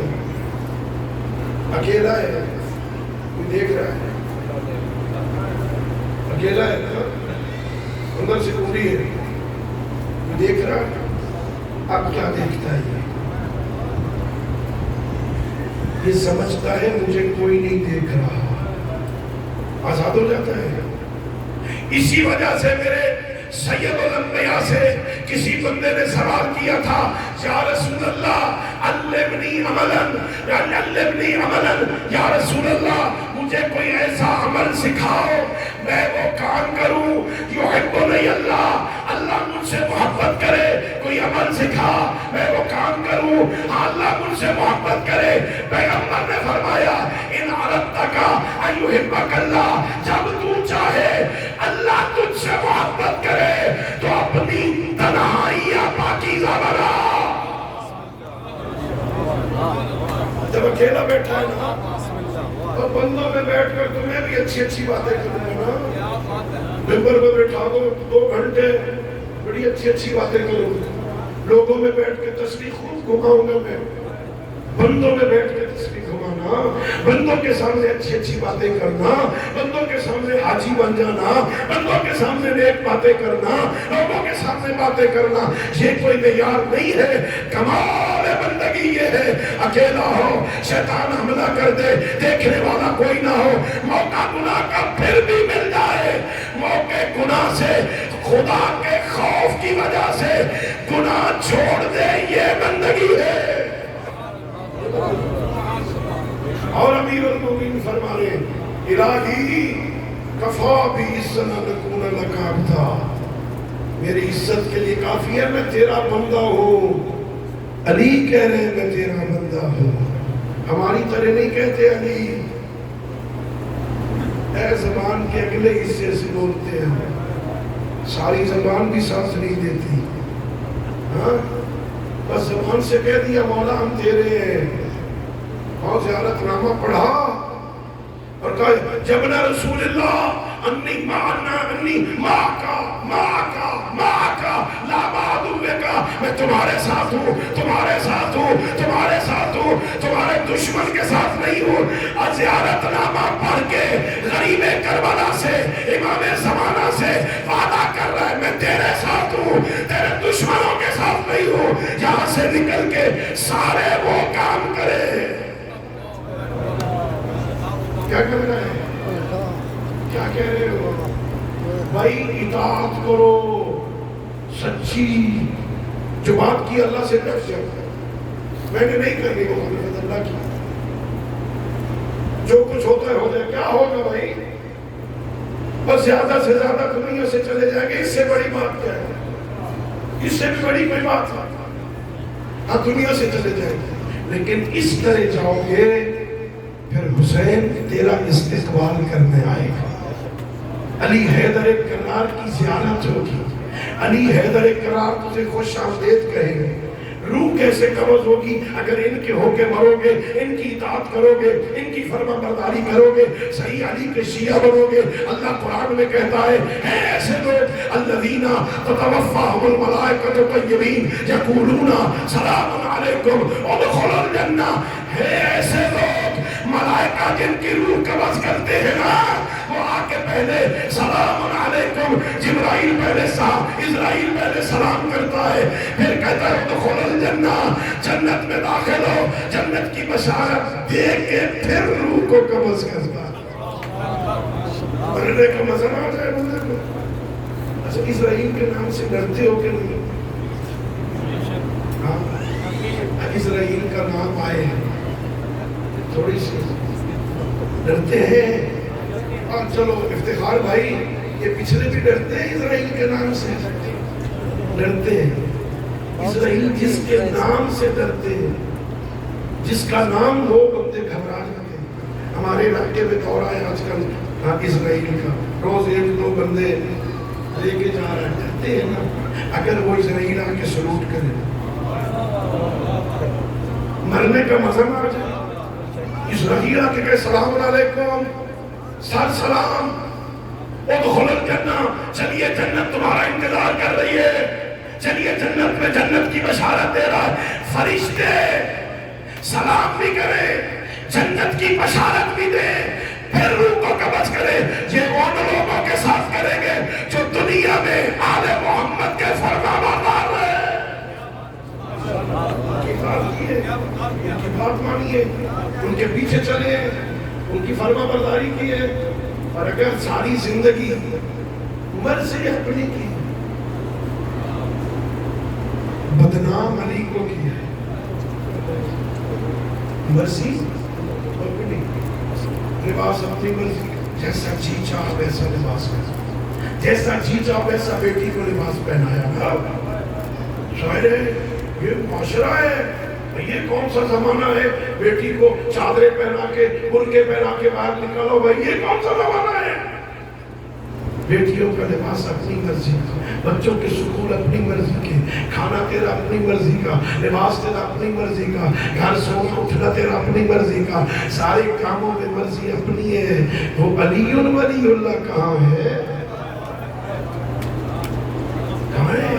اکیلا ہے، کوئی دیکھ رہا ہے، اکیلا ہے نا، اندر سے کنڈی ہے، کوئی دیکھ رہا ہے۔ اب کیا دیکھتا ہے؟ یہ سمجھتا ہے مجھے کوئی نہیں دیکھ رہا، آزاد ہو جاتا ہے۔ اسی وجہ سے میرے سید الانبیاء سے کسی بندے نے سوال کیا تھا، یا رسول اللہ علمنی عملا، یا رسول اللہ مجھے کوئی ایسا عمل سکھاؤ میں وہ کام کروں، یحبنی اللہ، اللہ مجھ سے محبت کرے، کوئی عمل سکھا میں وہ کام کروں، اللہ مجھ سے محبت کرے۔ پیغمبر نے فرمایا ان اردت ان یحبک اللہ، جب تو چاہے اللہ تجھ سے محبت کرے تو اپنی تنہائیاں پاکیزہ بنا۔ جب اکیلا بیٹھا ہے نا تو بندوں میں بیٹھ کر تمہیں بھی اچھی اچھی باتیں کروں گا نا، ممبر میں بیٹھا دو 2 گھنٹے بڑی اچھی اچھی باتیں کروں گا، لوگوں میں بیٹھ کے تسبیح خوب گھماؤں گا میں، بندوں میں بیٹھ کے تسبیح گھمانا، بندوں کے سامنے اچھی اچھی باتیں کرنا، بندوں کے سامنے حاجی بن جانا، بندوں کے سامنے نیک باتیں کرنا، لوگوں کے سامنے باتیں کرنا، یہ کوئی معیار نہیں ہے۔ کمال بندگی یہ ہے اکیلا ہو، شیطان حملہ کر دے، دیکھنے والا کوئی نہ ہو، موقع گناہ کا پھر بھی مل جائے، موقع گناہ سے خدا کے خوف کی وجہ سے گناہ چھوڑ دے، یہ بندگی ہے۔ اور امیر المومنین فرما رہے ہیں الہی کفا بھی عزت نکون لک عبدا، میری عزت کے لیے کافی ہے میں تیرا بندہ ہوں۔ علی کہہ رہے ہیں میں تیرا بندہ ہوں، ہماری طرح نہیں کہتے علی، اے زبان کے اگلے حصے سے بولتے ہیں، ساری زبان بھی سانس نہیں دیتی، ہاں بس زبان سے کہہ دیا مولا ہم تیرے ہیں، اور زیارت نامہ پڑھا اور کہا جبنا رسول اللہ انی معنا انی معاکا معاکا معاکا لا معدوکا، میں تمہارے ساتھ ہوں، تمہارے ساتھ ہوں، تمہارے ساتھ ہوں، تمہارے دشمن کے ساتھ نہیں ہوں۔ اور زیارت نامہ پڑھ کے غریب کربلا سے امام زمانہ سے وعدہ کر رہا ہے میں تیرے ساتھ ہوں، تیرے دشمنوں کے ساتھ نہیں ہوں۔ یہاں سے نکل کے سارے وہ کام کرے۔ کیا کر رہا ہے؟ کیا کہہ رہے ہو بھائی؟ اطاعت کرو سچی، جو بات کی اللہ سے ڈر جاؤ، میں نے نہیں کرنی وہ خلیفۃ اللہ کی، جو کچھ ہوتا ہے ہو جائے، کیا ہوگا بھائی؟ بس زیادہ سے زیادہ دنیا سے چلے جائیں گے، اس سے بڑی بات کیا ہے؟ اس سے بھی بڑی کوئی بات ہے؟ ہاں دنیا سے چلے جائیں گے، لیکن اس طرح جاؤ گے پھر حسین تیرا استقبال کرنے آئے گا، علی حیدر کرار کی زیارت ہوگی، علی حیدر کرار تجھے خوش آمدید کہیں گے، روح کیسے قبض ہوگی؟ اگر ان کے ہو کے مرو گے، ان کی اطاعت کرو گے، ان کی فرما برداری کرو گے، صحیح علی کے شیعہ بنو گے۔ اللہ قرآن میں کہتا ہے ایسے لوگ الذین تتوفاہم الملائکۃ طیبین یقولون سلام علیکم ادخلوا الجنہ، ہے ایسے لوگ ملائکہ جن کی روح قبض کرتے ہیں نا، وہ آ کے پہلے سلام علیکم، جبرائیل پہلے اسرائیل پہلے سلام کرتا ہے، پھر کہتا ہے ادخلوا الجنہ، جنت میں داخل ہو، جنت کی بشارت دے کے پھر روح کو قبض کرتا ہے۔ مرنے کا مزہ نہ آ جائے بندے کو؟ اچھا اسرائیل کے نام سے ڈرتے ہو کہ نہیں؟ ہاں اسرائیل کا نام آئے تھوڑی سی ڈرتے ہیں۔ چلو افتخار بھائی، یہ پچھلے بھی ڈرتے ہیں اسرائیل کے نام سے، ڈرتے ہیں۔ اسرائیل جس کے نام سے ڈرتے ہیں، جس کا نام ہو بندے گھبرا جاتے ہیں۔ ہمارے علاقے میں دورہ ہے آج کل اسرائیل کا، روز ایک دو بندے لے کے جا رہے ہیں، ڈرتے ہیں نا۔ اگر وہ اسرائیل آ کے سلوٹ کرے، مرنے کا مزہ نہ آ جائے؟ اسرائیل آ کے کہے سلام علیکم، سر سلام، ادخلوا الجنہ، چلیے جنت تمہارا انتظار کر رہی ہے، چلیے جنت میں جنت کی بشارت دے رہا ہے۔ فرشتے سلام بھی کرے، جنت کی بشارت بھی دے، پھر روح کو قبض کرے۔ یہ ان لوگوں کے ساتھ کریں گے جو دنیا میں آل محمد کے فرما بردار ہیں۔ ان کی بات مانیے، ان کے پیچھے چلے، ان کی فرما برداری کیے۔ اور اگر ساری زندگی مرضی اپنی کی، بدنام علی کو کیا، مرضی اپنی، لباس اپنی مرضی، جیسا جی چاہا ویسا لباس پہنا، جیسا جی چاہا ویسا بیٹی کو لباس پہنایا۔ شاعر ہے یہ معاشرہ ہے، یہ کون سا زمانہ ہے بیٹی کو چادریں پہنا کے برقعے پہنا کے باہر نکالو؟ بھائی یہ کون سا زمانہ ہے؟ بیٹیوں کا لباس اپنی مرضی کا، بچوں کے سکول اپنی مرضی کے، کھانا تیرا اپنی مرضی کا، لباس تیرا اپنی مرضی کا، گھر سونا اٹھنا تیرا اپنی مرضی کا، سارے کاموں میں مرضی اپنی ہے۔ وہ علی ولی اللہ کہاں ہے؟ کہاں ہے؟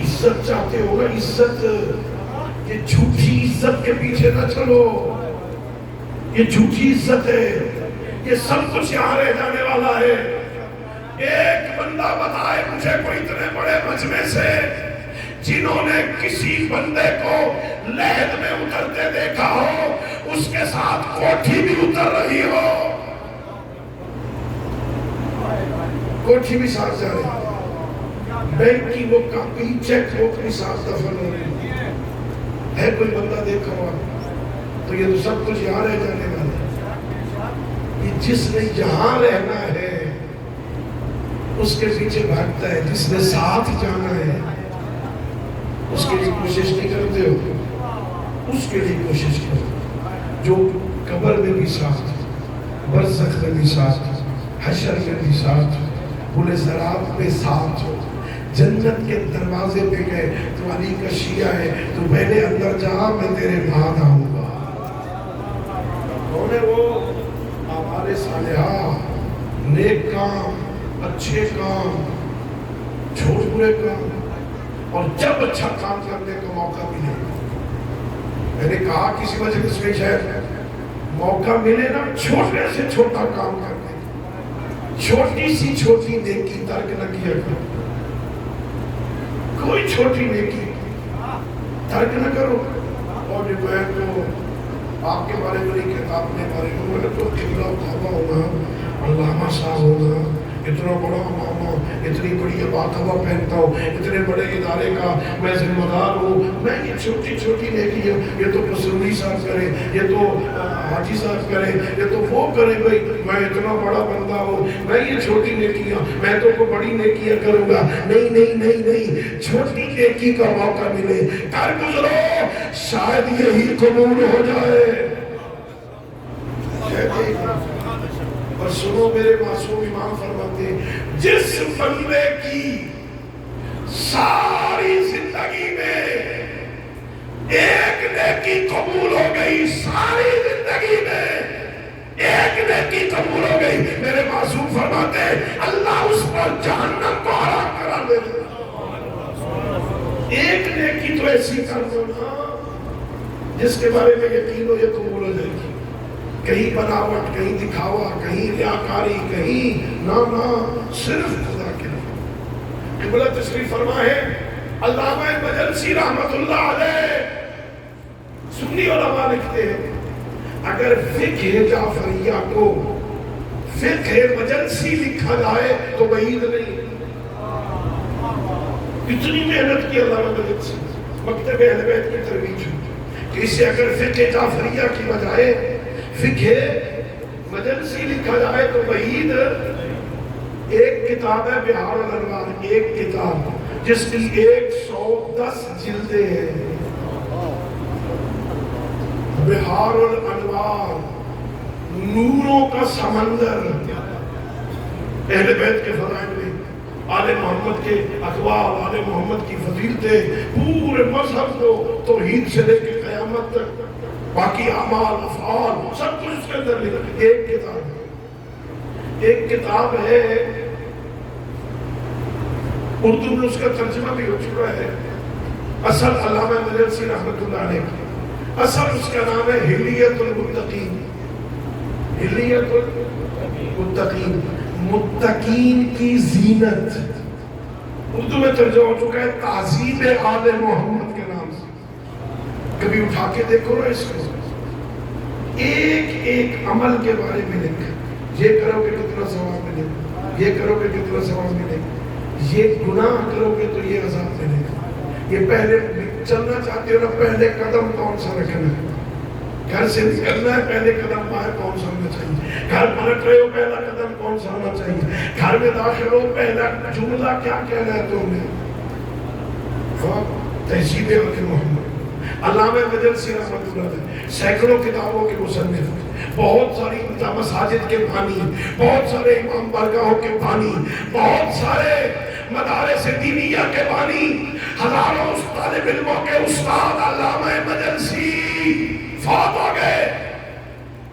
عزت چاہتے ہو نا، عزت، یہ جھوٹی عزت کے پیچھے نہ چلو، یہ جھوٹی عزت ہے، یہ سب کچھ یہاں رہ جانے والا ہے۔ ایک بندہ بتائے مجھے کوئی اتنے بڑے مجمع سے جنہوں نے کسی بندے کو لہد میں اترتے دیکھا ہو، اس کے ساتھ کوٹھی بھی اتر رہی ہو، کوٹھی بھی ساتھ جا رہی، بینک کی وہ کاپی چیک بک بھی ساتھ دفن ہو رہی ہے۔ کوئی بندہ دیکھا ہوا تو یہ تو سب کچھ یہاں رہ جانے والا ہے۔ یہ جس نے یہاں رہنا ہے اس کے پیچھے بھاگتا ہے، جس نے ساتھ جانا ہے اس کے لیے کوشش نہیں کرتے ہو؟ اس کے لیے کوشش کرو جو قبر میں بھی ساتھ، برزخ میں بھی ساتھ، حشر میں بھی ساتھ، پورے زرات میں ساتھ ہو، جنت کے دروازے پہ گئے تو علی کا شیعہ ہے، تو پہلے اندر جا، میں تیرے بعد آؤں گا۔ کون ہے وہ؟ اعمال صالحہ، نیک کام، اچھے کام، چھوٹ برے کام، اور جب اچھا کام کرنے کا موقع ملے، میں نے کہا کسی مجلس میں شاید موقع ملے نا چھوٹے سے چھوٹا کام کرنے، چھوٹی سی چھوٹی نیکی ترک نہ کیا کرو، کوئی چھوٹی نیکی ترک نہ کرو۔ اور جو میں تو آپ کے بارے میں نہیں کہتا، اپنے بارے میں تو قبلہ کعبہ ہونا، علامہ صاحب ہونا، اتنا بڑا ماما، اتنی بڑی باطبع پہنتا ہوں، اتنے بڑے ادارے کا میں ذمہ دار ہوں، میں یہ چھوٹی چھوٹی نیکی ہے، یہ تو پسروی صاحب کرے، یہ تو حاجی صاحب کرے، یہ تو وہ کرے، بھائی میں اتنا بڑا بندہ ہوں، میں یہ چھوٹی نیکیاں، میں تو کوئی بڑی نیکیاں کروں گا؟ نہیں نہیں نہیں نہیں، چھوٹی نیکی کا موقع ملے کر گزرو، شاید یہی قبول ہو جائے۔ اور سنو میرے معصوم امام فرماتے ہیں، جس بندے کی ساری زندگی میں نیکی قبول ہو گئی، ساری زندگی میں ایک نیکی قبول ہو گئی، میرے معصوم فرماتے ہیں اللہ اس پر جہنم کو حرام قرار دے دے۔ ایک نیکی تو ایسی کر دو نا جس کے بارے میں یقین ہو یہ قبول ہو جائے گی، کہیں بناوٹ، کہیں دکھاوا، کہیں ریاکاری، کہیں نانا، صرف خدا کے لیے۔ قبلہ تشریف فرما ہے علامہ مجلسی رحمت اللہ علیہ، سنی علماء لکھتے ہیں اگر فقہ جعفریہ کو فقہ مجلسی لکھا جائے تو بعید نہیں۔ اتنی محنت کی علامہ مجلسی، مکتب اہل بیت کی ترویج کہ اسے اگر فقہ جعفریہ کی بجائے فقہ مجلسی لکھا جائے تو بعید۔ ایک کتاب ہے بہار الانوار، ایک کتاب جس کی 110 جلدیں ہیں، بہار الانوار، نوروں کا سمندر، اہل بیت کے فضائل میں، آل محمد کے اقوال، آل محمد کی فضیلتیں، پورے مذہب کو توحید سے لے کے قیامت تک، باقی اعمال، افعال، سب کچھ اس کے اندر لکھا۔ ایک کتاب ہے، ایک کتاب ہے اردو میں، اس کا ترجمہ بھی ہو چکا ہے، اصل علامہ مجلسی رحمت اللہ علیہ کی اصل اس کا نام ہے حلیت المتقین، حلیت المتقین، متقین کی زینت، اردو میں ترجمہ ہو چکا ہے تعظیم آل محمد کے نام سے۔ کبھی اٹھا کے دیکھو نا اس کو، ایک ایک عمل کے بارے میں لکھا، یہ کرو گے کتنا ثواب ملے گا، یہ کرو گے کتنا ثواب ملے گا، یہ گناہ کرو گے تو یہ عذاب ملے گا، یہ پہلے چلنا چاہتے ہو نا پہلے قدم کون سا رکھنا ہے، گھر سے نکلنا ہے پہلے قدم باہر کون سا ہونا چاہیے، گھر پلٹ رہے ہو پہلا قدم کون سا ہونا چاہیے، گھر میں داخل ہو پہلا جملہ کیا کہنا ہے تمہیں۔ تہذیب آل محمد، علامہ مجلسی رحمۃ اللہ علیہ سینکڑوں کتابوں کے مصنف، بہت ساری مساجد کے بانی، بہت سارے امام بارگاہوں کے بانی، بہت سارے مدارس دینیہ کے بانی، ہزاروں طالب علموں کے استاد علامہ مجلسی فوت ہو گئے۔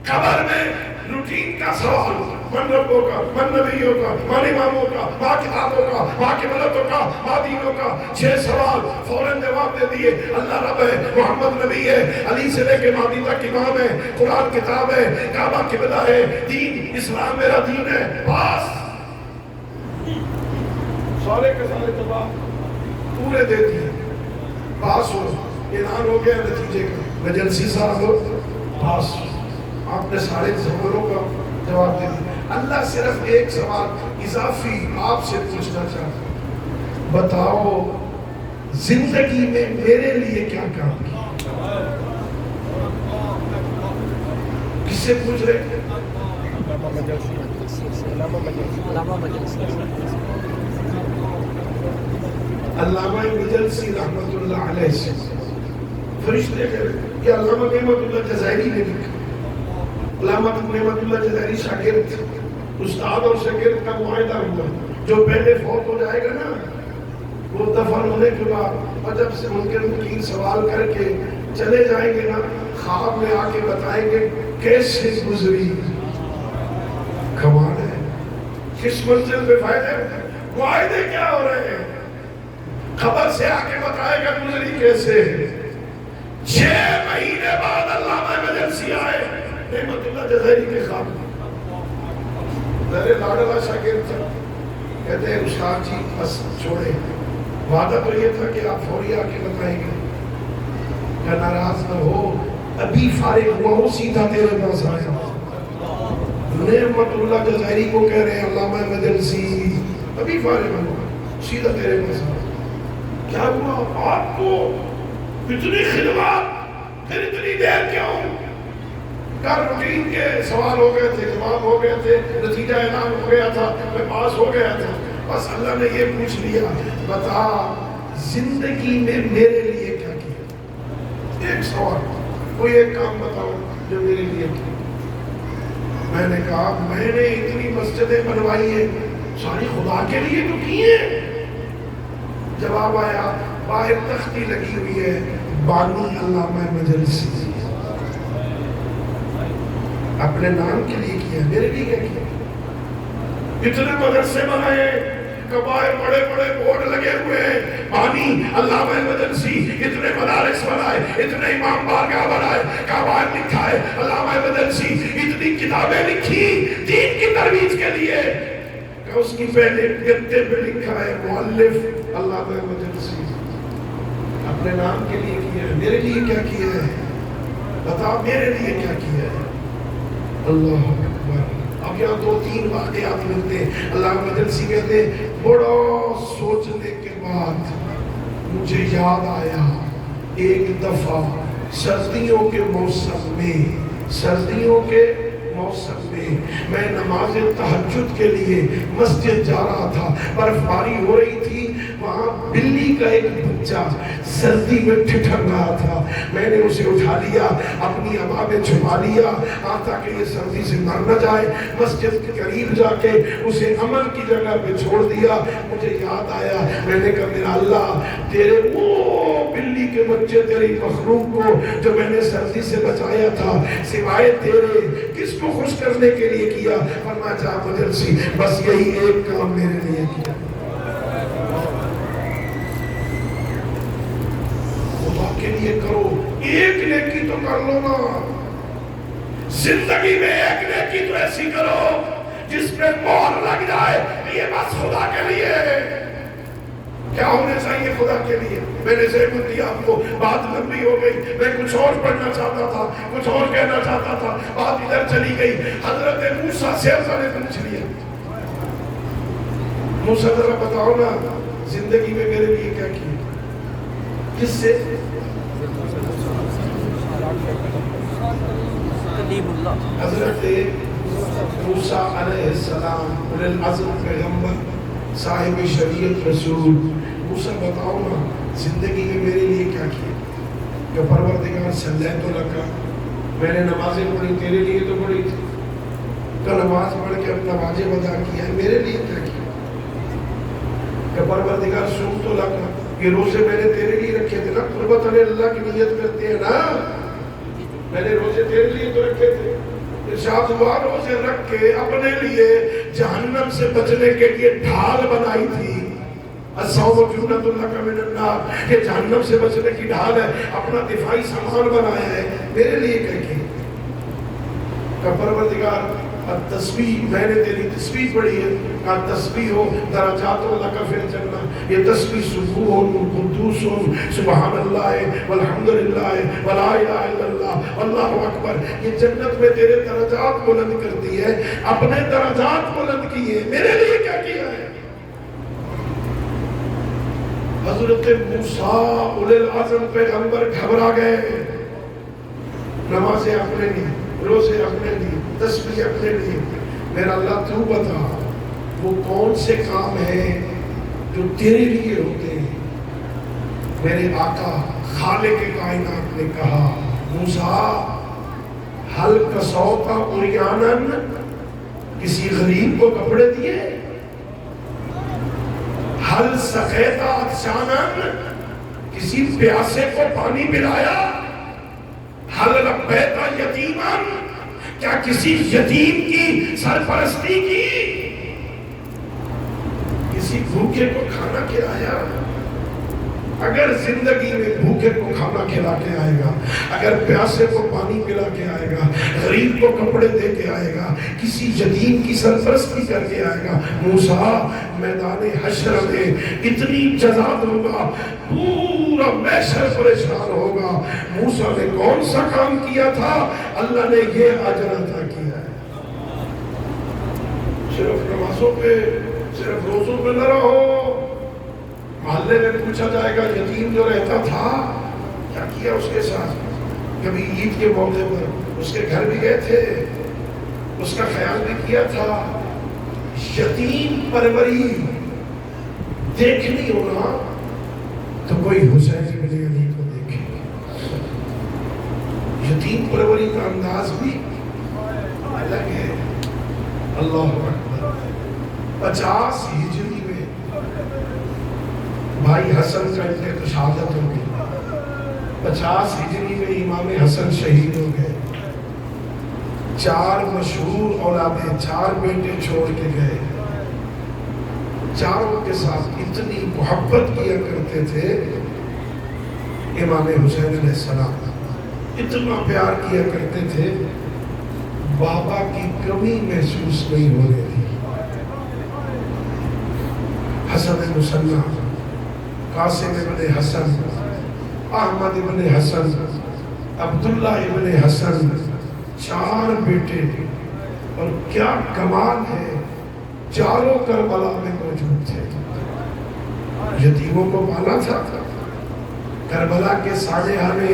قبر میں روٹین کا سوال، من ربوں کا، من نبیوں کا، من اماموں کا، ماں کتابوں کا، ماں قبلتوں کا، ماں دینوں کا، 6 سوال فوراً جواب دے دیے۔ اللہ رب ہے، محمد نبی ہے، علی سے لے کے مہدی تک امام ہے، قرآن کتاب ہے، کعبہ قبلہ ہے، دین اسلام میرا دین ہے، بس سارے کے سارے جواب پورے دے دیے۔ پاس ہو، اعلان ہو گیا نتیجے کا، مجلسی صاحب ہو پاس، آپ نے سارے سوالوں کا جواب دے دیا۔ اللہ صرف ایک سوال اضافی آپ سے پوچھنا چاہتا، بتاؤ زندگی میں میرے لیے کیا کام کیا؟ کس سے پوچھ رہے؟ علامہ مجلسی رحمت اللہ علیہ سے فرشتے کہتے کہ علامہ نعمت اللہ جزائری نے لکھا۔ علامہ نعمت اللہ جزائری شاگرد، استاد اور شاگرد کا معاہدہ ہوا، جو پہلے فوت ہو جائے گا نا وہ دفن ہونے کے بعد اور جب سے منکر نکیر سوال کر کے چلے جائیں گے نا، خواب میں آ کے بتائیں گے کیسے گزری، کمال ہے، کس منزل پہ فائدے، معاہدے کیا ہو رہے ہیں، خبر سے آ کے بتائے گا گزری کیسے۔ 6 مہینے بعد علامہ مجلسی آئے نعمت اللہ جزائری کے خواب میرے لاڈلا شاگرد تھا، کہتے ہیں استاد جی بس چھوڑے، وعدہ تو یہ تھا کہ آپ فوری آ کے بتائیں گے، کہ ناراض نہ ہو، ابھی فارغ ہوا ہو سیدھا تیرے پاس آیا۔ نعمت اللہ جزائری کو کہہ رہے ہیں علامہ مجلسی ابھی فارغ ہوا سیدھا تیرے پاس آیا۔ کیا ہوا آپ کو اتنی خدمات پھر اتنی دیر کیوں؟ کل روٹین کے سوال ہو گئے تھے، جواب ہو گئے تھے، نتیجہ اعلان ہو گیا تھا، میں پاس ہو گیا تھا، بس اللہ نے یہ پوچھ لیا بتا زندگی میں میرے لیے کیا کیا؟ ایک سوال، کوئی ایک کام بتاؤ جو میرے لیے کیا۔ میں نے کہا میں نے اتنی مسجدیں بنوائی ہیں ساری خدا کے لیے تو کی ہیں۔ جواب آیا باہر تختی لگی ہوئی ہے، بانی علامہ مجلسی اپنے نام کے لیے کیا، میرے لیے کیا کیا؟ اتنے مدرسے بنائے، کبائر بڑے بڑے بورڈ لگے ہوئے ہیں، بانی علامہ مجلسی، اتنے مدارس بنائے، اتنے امام بارگاہ بنائے، کبائر لکھا ہے علامہ مجلسی، اتنی کتابیں لکھی دین کی ترویج کے لیے کہ اس کی پہلے گتے پہ لکھا ہے مؤلف علامہ مجلسی۔ اپنے نام کے لیے کیا ہے، میرے لیے کیا کیا ہے؟ بتا میرے لیے کیا کیا ہے؟ اللہ اکبر۔ اب یہاں دو تین واقعات ملتے ہیں۔ علامہ مجلسی کہتے ہیں بڑا سوچنے کے بعد مجھے یاد آیا ایک دفعہ سردیوں کے موسم میں میں نماز تہجد کے لیے مسجد جا رہا تھا، برف باری ہو رہی تھی، وہاں بلی کا ایک بچہ سردی میں ٹھٹر رہا تھا، میں نے اسے اٹھا لیا، اپنی عبا میں چھپا لیا تاکہ یہ سردی سے مر نہ جائے، مسجد کے قریب جا کے اسے امن کی جگہ پہ چھوڑ دیا۔ مجھے یاد آیا، میں نے کہا میرا اللہ، تیرے وہ بلی کے بچے تیری مخلوق کو جو میں نے سردی سے بچایا تھا سوائے تیرے کس کو خوش کرنے کے لیے کیا؟ فرمایا جا مجلسی بس یہی ایک کام میرے لیے کیا، خدا کے لیے کرو، ایک نیکی تو کر لو نا، زندگی میں ایک نیکی تو ایسی کرو جس پہ مہر لگ جائے یہ بس خدا کے لیے۔ کیا ہونے چاہیے خدا کے لیے؟ میں نے ضرور دیا آپ کو، بات لمبی ہو گئی، میں کچھ اور پڑھنا چاہتا تھا، کچھ اور کہنا چاہتا تھا، بات ادھر چلی گئی۔ حضرت موسیٰ سے اللہ نے پوچھ لیا، موسیٰ ذرا بتاؤ نا زندگی میں میرے لیے کیا کیا؟ کس سے؟ حضرت موسیٰ علیہ السلام اولو العزم پیغمبر صاحب شریعت رسول، موسیٰ بتاؤ نا زندگی میں میرے لیے کیا کیا؟ کہ پروردگار صلیت لکا، میں نے نمازیں پڑھی تیرے لیے تو پڑھی تھی، تو نماز پڑھ کے اپنا واجب ادا کیا ہے، میرے لیے کیا کیا؟ کہ پروردگار سوم تو لکا، یہ روزے میں نے تیرے لیے رکھے تھے نا، قربت اللہ کی نیت کرتے ہیں نا، میں نے روزے تیرے لیے تو رکھے تھے، ارشاد ہوا روزے رکھ کے اپنے لیے جہنم سے بچنے کے لیے ڈھال بنائی تھی، الصوم جنۃ لک من النار، یہ جہنم سے بچنے کی ڈھال ہے، اپنا دفاعی سامان بنایا ہے، میرے لیے کہہ کے کہ پروردگار تسبیح، میں نے تیری تسبیح پڑھی ہے، کہا تسبیح ہو درجات لک فی الجنہ، یہ تسبیح سبوح قدوس سبحان اللہ والحمدللہ ولا الہ الا اللہ اللہ اکبر، یہ جنت میں تیرے درجات بلند کرتی ہے، اپنے درجات بلند کیے، میرے لیے کیا کیا ہے؟ حضرت موسیٰ اولو العزم پیغمبر گھبرا گئے، نمازیں اپنے لیے، روزے اپنے لیے، تسبیح اپنے لیے، میرا اللہ تو بتا وہ کون سے کام ہیں جو تیرے لیے ہوتے ہیں؟ میرے آقا خالق کائنات نے کہا موسیٰ حل کسوتا عریانن، کسی غریب کو کپڑے دیے؟ حل سقیتا عطشانن، کسی پیاسے کو پانی پلایا؟ حل ربیتا یتیمن، کیا کسی یتیم کی سرپرستی کی؟ کسی بھوکے کو کھانا کھلایا؟ اگر زندگی میں بھوکے کو کھانا کھلا کے آئے گا، اگر پیاسے کو پانی پلا کے آئے گا، غریب کو کپڑے دے کے آئے گا، کسی یتیم کی سرپرستی کر کے آئے گا، موسیٰ میدان حشر میں اتنی جزا دوں گا پورا محشر پریشان ہوگا۔ موسیٰ نے کون سا کام کیا تھا؟ اللہ نے یہ اجر عطا کیا ہے۔ صرف نمازوں پہ، صرف روزوں پہ نہ رہو، محلے میں پوچھا جائے گا یتیم جو رہتا تھا کیا کیا اس کے ساتھ؟ کبھی عید کے موقع پر اس کے گھر بھی گئے تھے، اس کا خیال بھی کیا تھا؟ یتیم پروری دیکھنی ہونا تو کوئی حسین بن علی کو دیکھے، یتیم پروری کا انداز بھی الگ ہے۔ اللہ اکبر۔ 50 ہجری میں بھائی حسن کا شہادت ہو گئی، 50 ہجری میں امام حسن شہید ہو گئے. 4 مشہور اولادیں، 4 بیٹے چھوڑ کے گئے. چاروں کے ساتھ اتنی محبت کیا کرتے تھے. امام حسین علیہ السلام اتنا پیار کیا کرتے تھے، بابا کی کمی محسوس نہیں ہو رہی تھی. حسن مصنع، قاسم ابن حسن، احمد ابن حسن، عبداللہ ابن حسن، 4 بیٹے. اور کیا کمال ہے، چاروں کربلا میں موجود تھے. یتیموں کو پالا تھا. کربلا کے سانحہ میں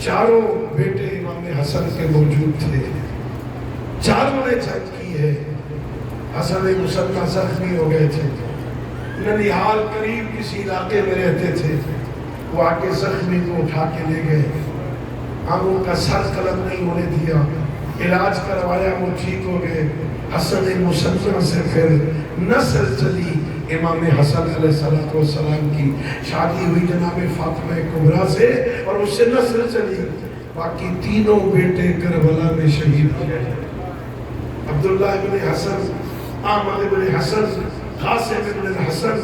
چاروں بیٹے امام حسن کے موجود تھے. چاروں نے جنگ کی ہے. حسن مصنع زخمی ہو گئے تھے. ننیحال قریب کسی علاقے میں رہتے تھے. وہ آگے زخمی کو اٹھا کے لے گئے. آنکھوں کا سر قلم نہیں ہونے دیا. علاج کروایا، وہ ٹھیک ہو گئے. حسن مصنع سے پھر نسل چلی. امام حسن علیہ السلام کی شادی ہوئی جناب فاطمہ کبریٰ سے، اور اس سے نسل چلی. باقی تینوں بیٹے کربلا میں شہید ہو گئے. عبداللہ ابن حسن، احمد ابن حسن، قاسم ابن حسن.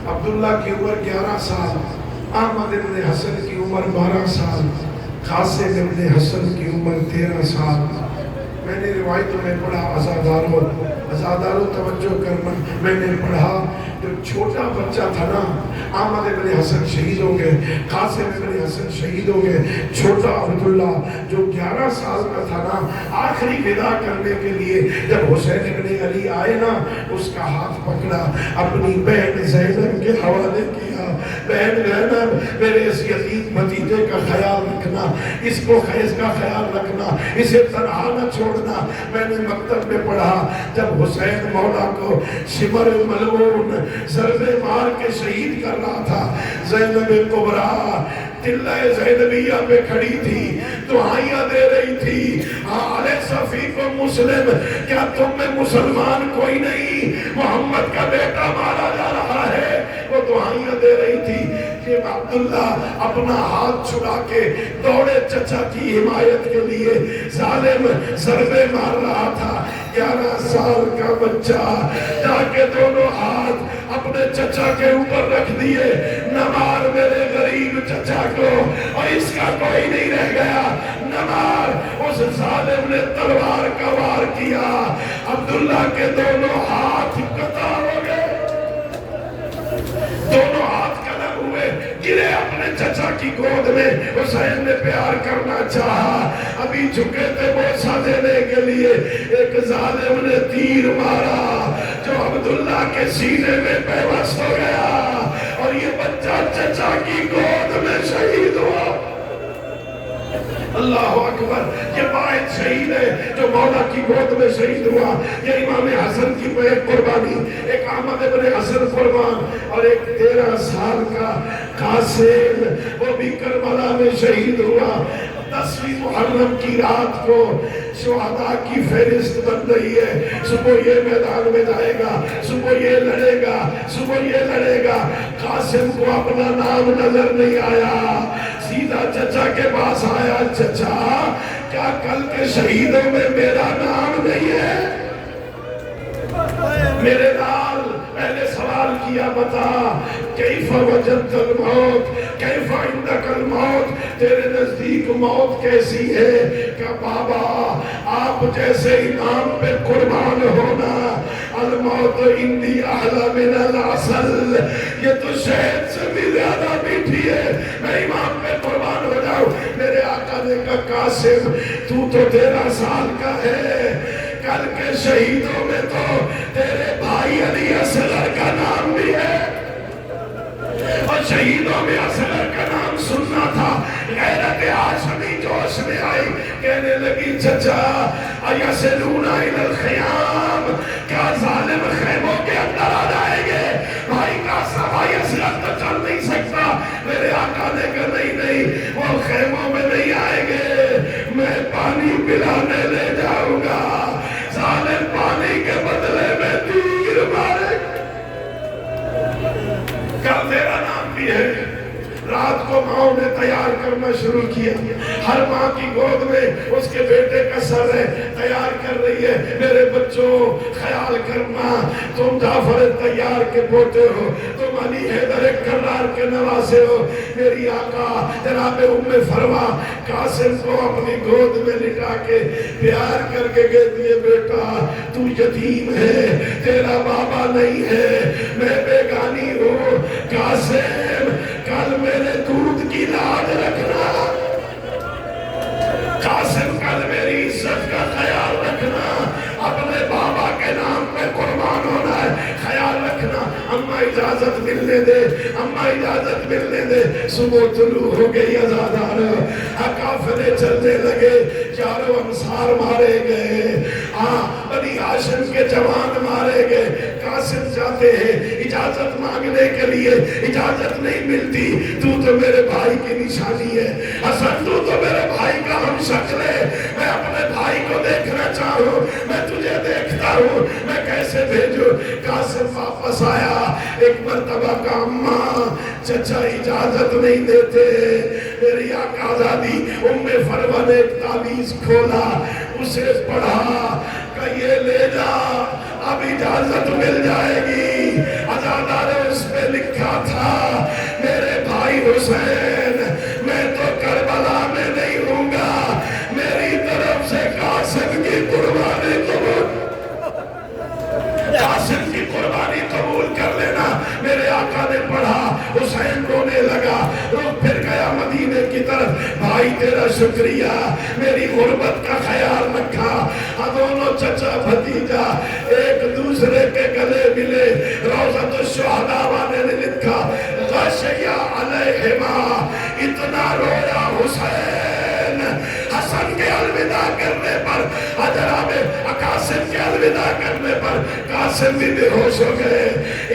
عبداللہ کی عمر 11 سال، احمد ابن حسن کی عمر 12 سال، قاسم ابن حسن کی عمر 13 سال. میں نے روایتوں میں پڑھا، عزاداروں توجہ کرنا، میں نے پڑھا جو چھوٹا بچہ تھا نا، احمد ابن حسن شہید ہو گئے، قاسم ابن حسن شہید ہو گئے. چھوٹا عبداللہ جو 11 سال کا تھا نا، آخری ودا کرنے کے لیے جب حسین ابن علی آئے نا، اس کا ہاتھ پکڑا، اپنی بہن زینب کے حوالے کیا. بہن زینب، میرے اس یتیم بھتیجے کا خیال رکھنا، اس کو خیز کا خیال رکھنا، اسے تنہا نہ چھوڑنا. میں نے مکتب میں پڑھا جب حسین مولا کو شمر ملعون ضربے مار کے شہید کر رہا تھا، زینب کبریٰ تلہ زینبیہ پہ کھڑی تھی، دعائیاں دے رہی تھی. الیس فیکم مسلم، کیا تم میں مسلمان کوئی نہیں؟ محمد کا بیٹا مارا جا رہا ہے. وہ دعائیاں دے رہی تھی کہ عبداللہ اپنا ہاتھ چھڑا کے دوڑے چچا کی حمایت کے لیے. ظالم ضربے مار رہا تھا. 11 سال کا بچہ جا کے دونوں ہاتھ اپنے چچا کے اوپر رکھ دیے. نہ مار میرے غریب چچا کو، اور اس کا کوئی نہیں رہ گیا. نہ مار. اس ظالم نے تلوار کا وار کیا. عبداللہ کے دونوں ہاتھ قطع ہو گئے، دونوں ہاتھ قلم ہوئے، گرے اپنے چچا کی گود میں. حسین نے پیار کرنا چاہا، ابھی جھکے تھے بوسہ دینے کے لیے. ایک ظالم نے تیر مارا جو عبداللہ کے سینے میں پیوست ہو گیا، اور یہ بچہ چچا کی گود میں شہید ہوا. اللہ اکبر. یہ باعث شہید ہے جو مولا کی گود میں شہید ہوا. یہ امام حسن کی ایک قربانی، ایک احمد ابن حسن قربان، اور ایک 13 سال کا قاسم، وہ بھی کربلا میں شہید ہوا. 10ویں محرم کی رات کو شہداء کی فہرست بن رہی ہے. صبح یہ میدان میں جائے گا، صبح یہ لڑے گا، صبح یہ لڑے گا. قاسم کو اپنا نام نظر نہیں آیا، سیدھا چچا کے پاس آیا. چچا، کیا کل کے شہیدوں میں میرا نام نہیں ہے؟ میرے لال، پہلے سوال کیا، بتا کیف وجدت الموت، کیف عندک الموت، تیرے نزدیک موت کیسی ہے؟ کہ بابا آپ جیسے امام پہ قربان ہونا، الموت اندی احلی من العسل، یہ تو شہد سے بھی زیادہ میٹھی ہے. میں امام پہ قربان ہو جاؤں. میرے آقا نے کہا قاسم تو 13 سال کا ہے، کل کے شہیدوں میں تو تیرے بھائی علی اصغر کا نام بھی ہے، اور شہیدوں میں اصغر کا نام سننا تھا. غیرت ہاشمی جوش میں آئی، کہنے لگی چچا ایسلون الی الخیام، کیا ظالم خیموں کے اندر آ جائیں گے؟ بھائی کا بھائی اصغر تو چل نہیں سکتا. میرے آقا نے کہا نہیں نہیں، وہ خیموں میں نہیں آئیں گے، میں پانی پلانے لے جاؤں گا. ظالم پانی کے بدلے میں تیر مارے. کل تیرا نام بھی ہے. رات کو ماں نے تیار کرنا شروع کیا. ہر ماں کی گود میں اس کے بیٹے کا سر ہے, تیار کر رہی ہے. میرے بچوں خیال کرنا, تم جعفر طیار کے پوتے ہو, تم علی حیدر کرار کے نواسے ہو. میری آقا جناب ام فرما قاسم کو اپنی گود میں لٹا کے پیار کر کے کہتی ہے, بیٹا تو یتیم ہے, تیرا بابا نہیں ہے, میں بیگانی ہوں. قاسم کل میرے دودھ کی لاج رکھنا, قاسم کل میری عزت کا خیال رکھنا, اپنے بابا کے نام پہ قربان ہونا ہے, خیال رکھنا. اماں اجازت ملنے دے, اماں اجازت ملنے دے. صبح طلوع ہو گئی, ازادار قافلے چلنے لگے, چاروں انصار مارے گئے, بنی ہاشم کے جوان مارے گئے. قاسم جاتے ہیں اجازت مانگنے کے لیے, اجازت نہیں ملتی. تو میرے بھائی کی نشانی ہے حسن, تو میرے بھائی کا ہم شکل ہے, میں اپنے بھائی کو دیکھنا چاہوں, میں تجھے دیکھتا ہوں, میں کیسے بھیجوں. قاسم واپس آیا. ایک مرتبہ کا اماں چچا اجازت نہیں دیتے. میری آقا زادی ام فروا نے ایک تعویذ کھولا, اسے پڑھا کہ یہ لے جا, اب اجازت مل جائے گی. ازادار اس پہ لکھا تھا, میرے بھائی حسین میں تو کربلا میں نہیں ہوں گا, میری طرف سے قاسم کی قربانی قبول, قاسم کی قربانی قبول کر لینا. میرے آقا نے پڑھا, حسین رونے لگا, رخ پھر گیا مدینے کی طرف. بھائی تیرا شکریہ, میری غربت کا خیال رکھا. دونوں چچا بھتیجا ایک دوسرے کے گلے ملے. روضۃ الشہداء والے نے لکھا, غشیا علیہما, اتنا رویا حسین حسن کے الوداع کرنے پر, جناب قاسم کے الوداع کرنے پر. قاسم بھی بے ہوش ہو گئے,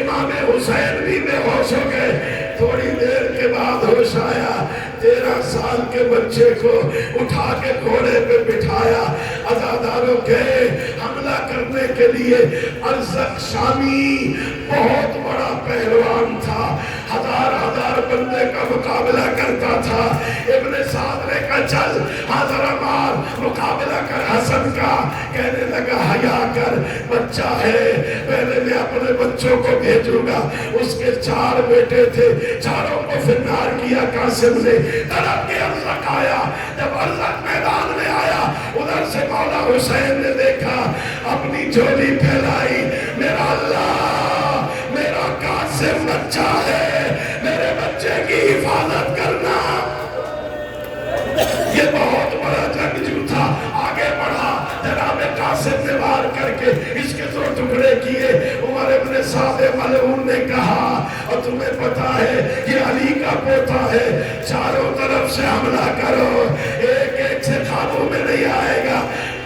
امام حسین بھی بے ہوش ہو گئے. تھوڑی دیر کے بعد ہوش آیا. 13 سال کے بچے کو اٹھا کے گھوڑے پہ بٹھایا. عزاداروں گئے حملہ کرنے کے لیے. ارزق شامی بہت بڑا پہلوان تھا, ہزار بندے کا مقابلہ کرتا تھا. ابن سعد نے کہا چل حاضر مار مقابلہ کر حسن کا. کہنے لگا حیا کر, بچہ ہے, پہلے میں اپنے بچوں کو بھیجوں گا. اس کے 4 بیٹے تھے, چاروں کو فنار کیا قاسم نے. طرف کے ارزق آیا, جب ارزق میدان میں آیا, ادھر سے مولا حسین نے دیکھا, اپنی جھولی پھیلائی. میرا اللہ, میرا قاسم بچہ ہے, میرے بچے کی حفاظت کرنا. یہ بہت بڑا جنگجو تھا. آگے بڑھا, جناب قاسم نے وار کر کے اس کے 2 ٹکڑے کیے. عمر ابن سعد ملعون نے کہا, اور تمہیں پتا ہے یہ علی کا پوتا ہے, چاروں طرف سے حملہ کرو, ایک ایک سے قابو میں نہیں آئے گا.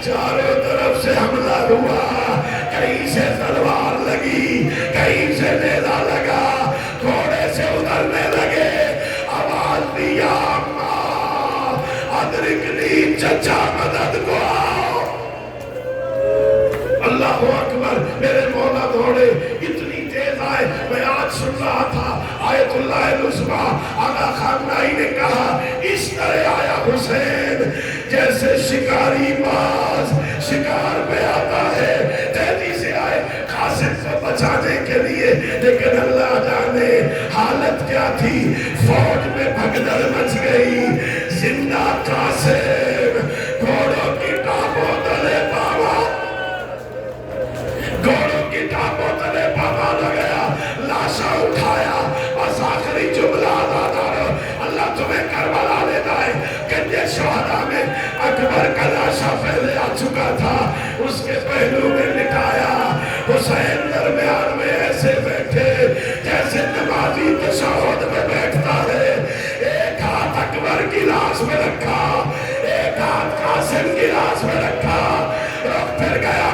چاروں طرف سے حملہ ہوا, کہیں سے تلوار لگی, کہیں سے نیزہ لگا, گھوڑے سے اترنے لگے. آواز دیا, ادرکنی چچا مدد کو آؤ. اللہ اکبر, میرے مولا دوڑے, اتنی تیز آئے. میں آج سن رہا تھا آیت اللہ العظمیٰ آغا خامنائی نے کہا, اس طرح آیا حسین جیسے شکاری باز شکار پہ آتا ہے. تیزی سے آئے قاسم کو بچانے کے لیے, لیکن اللہ جانے حالت کیا تھی. فوج میں بھگدڑ مچ گئی. زندہ قاسم گھوڑوں کی ٹانپوں تلے پاوا, گھوڑوں کی ٹانپوں تلے پاوا لگیا. لاشا اٹھایا, بس آخری جملہ دادارو, اللہ تمہیں کربلا لے جائے. گنجے شہداء میں اکبر کا لاشا پہلے آ چکا تھا, اس کے پہلو میں لٹایا. حسین درمیان میں ایسے بیٹھے جیسے نمازی تشہد میں بیٹھتا ہے. ایک ہاتھ اکبر کی لاش میں رکھا, ایک ہاتھ قاسم کی لاش میں رکھا. رخ پھر گیا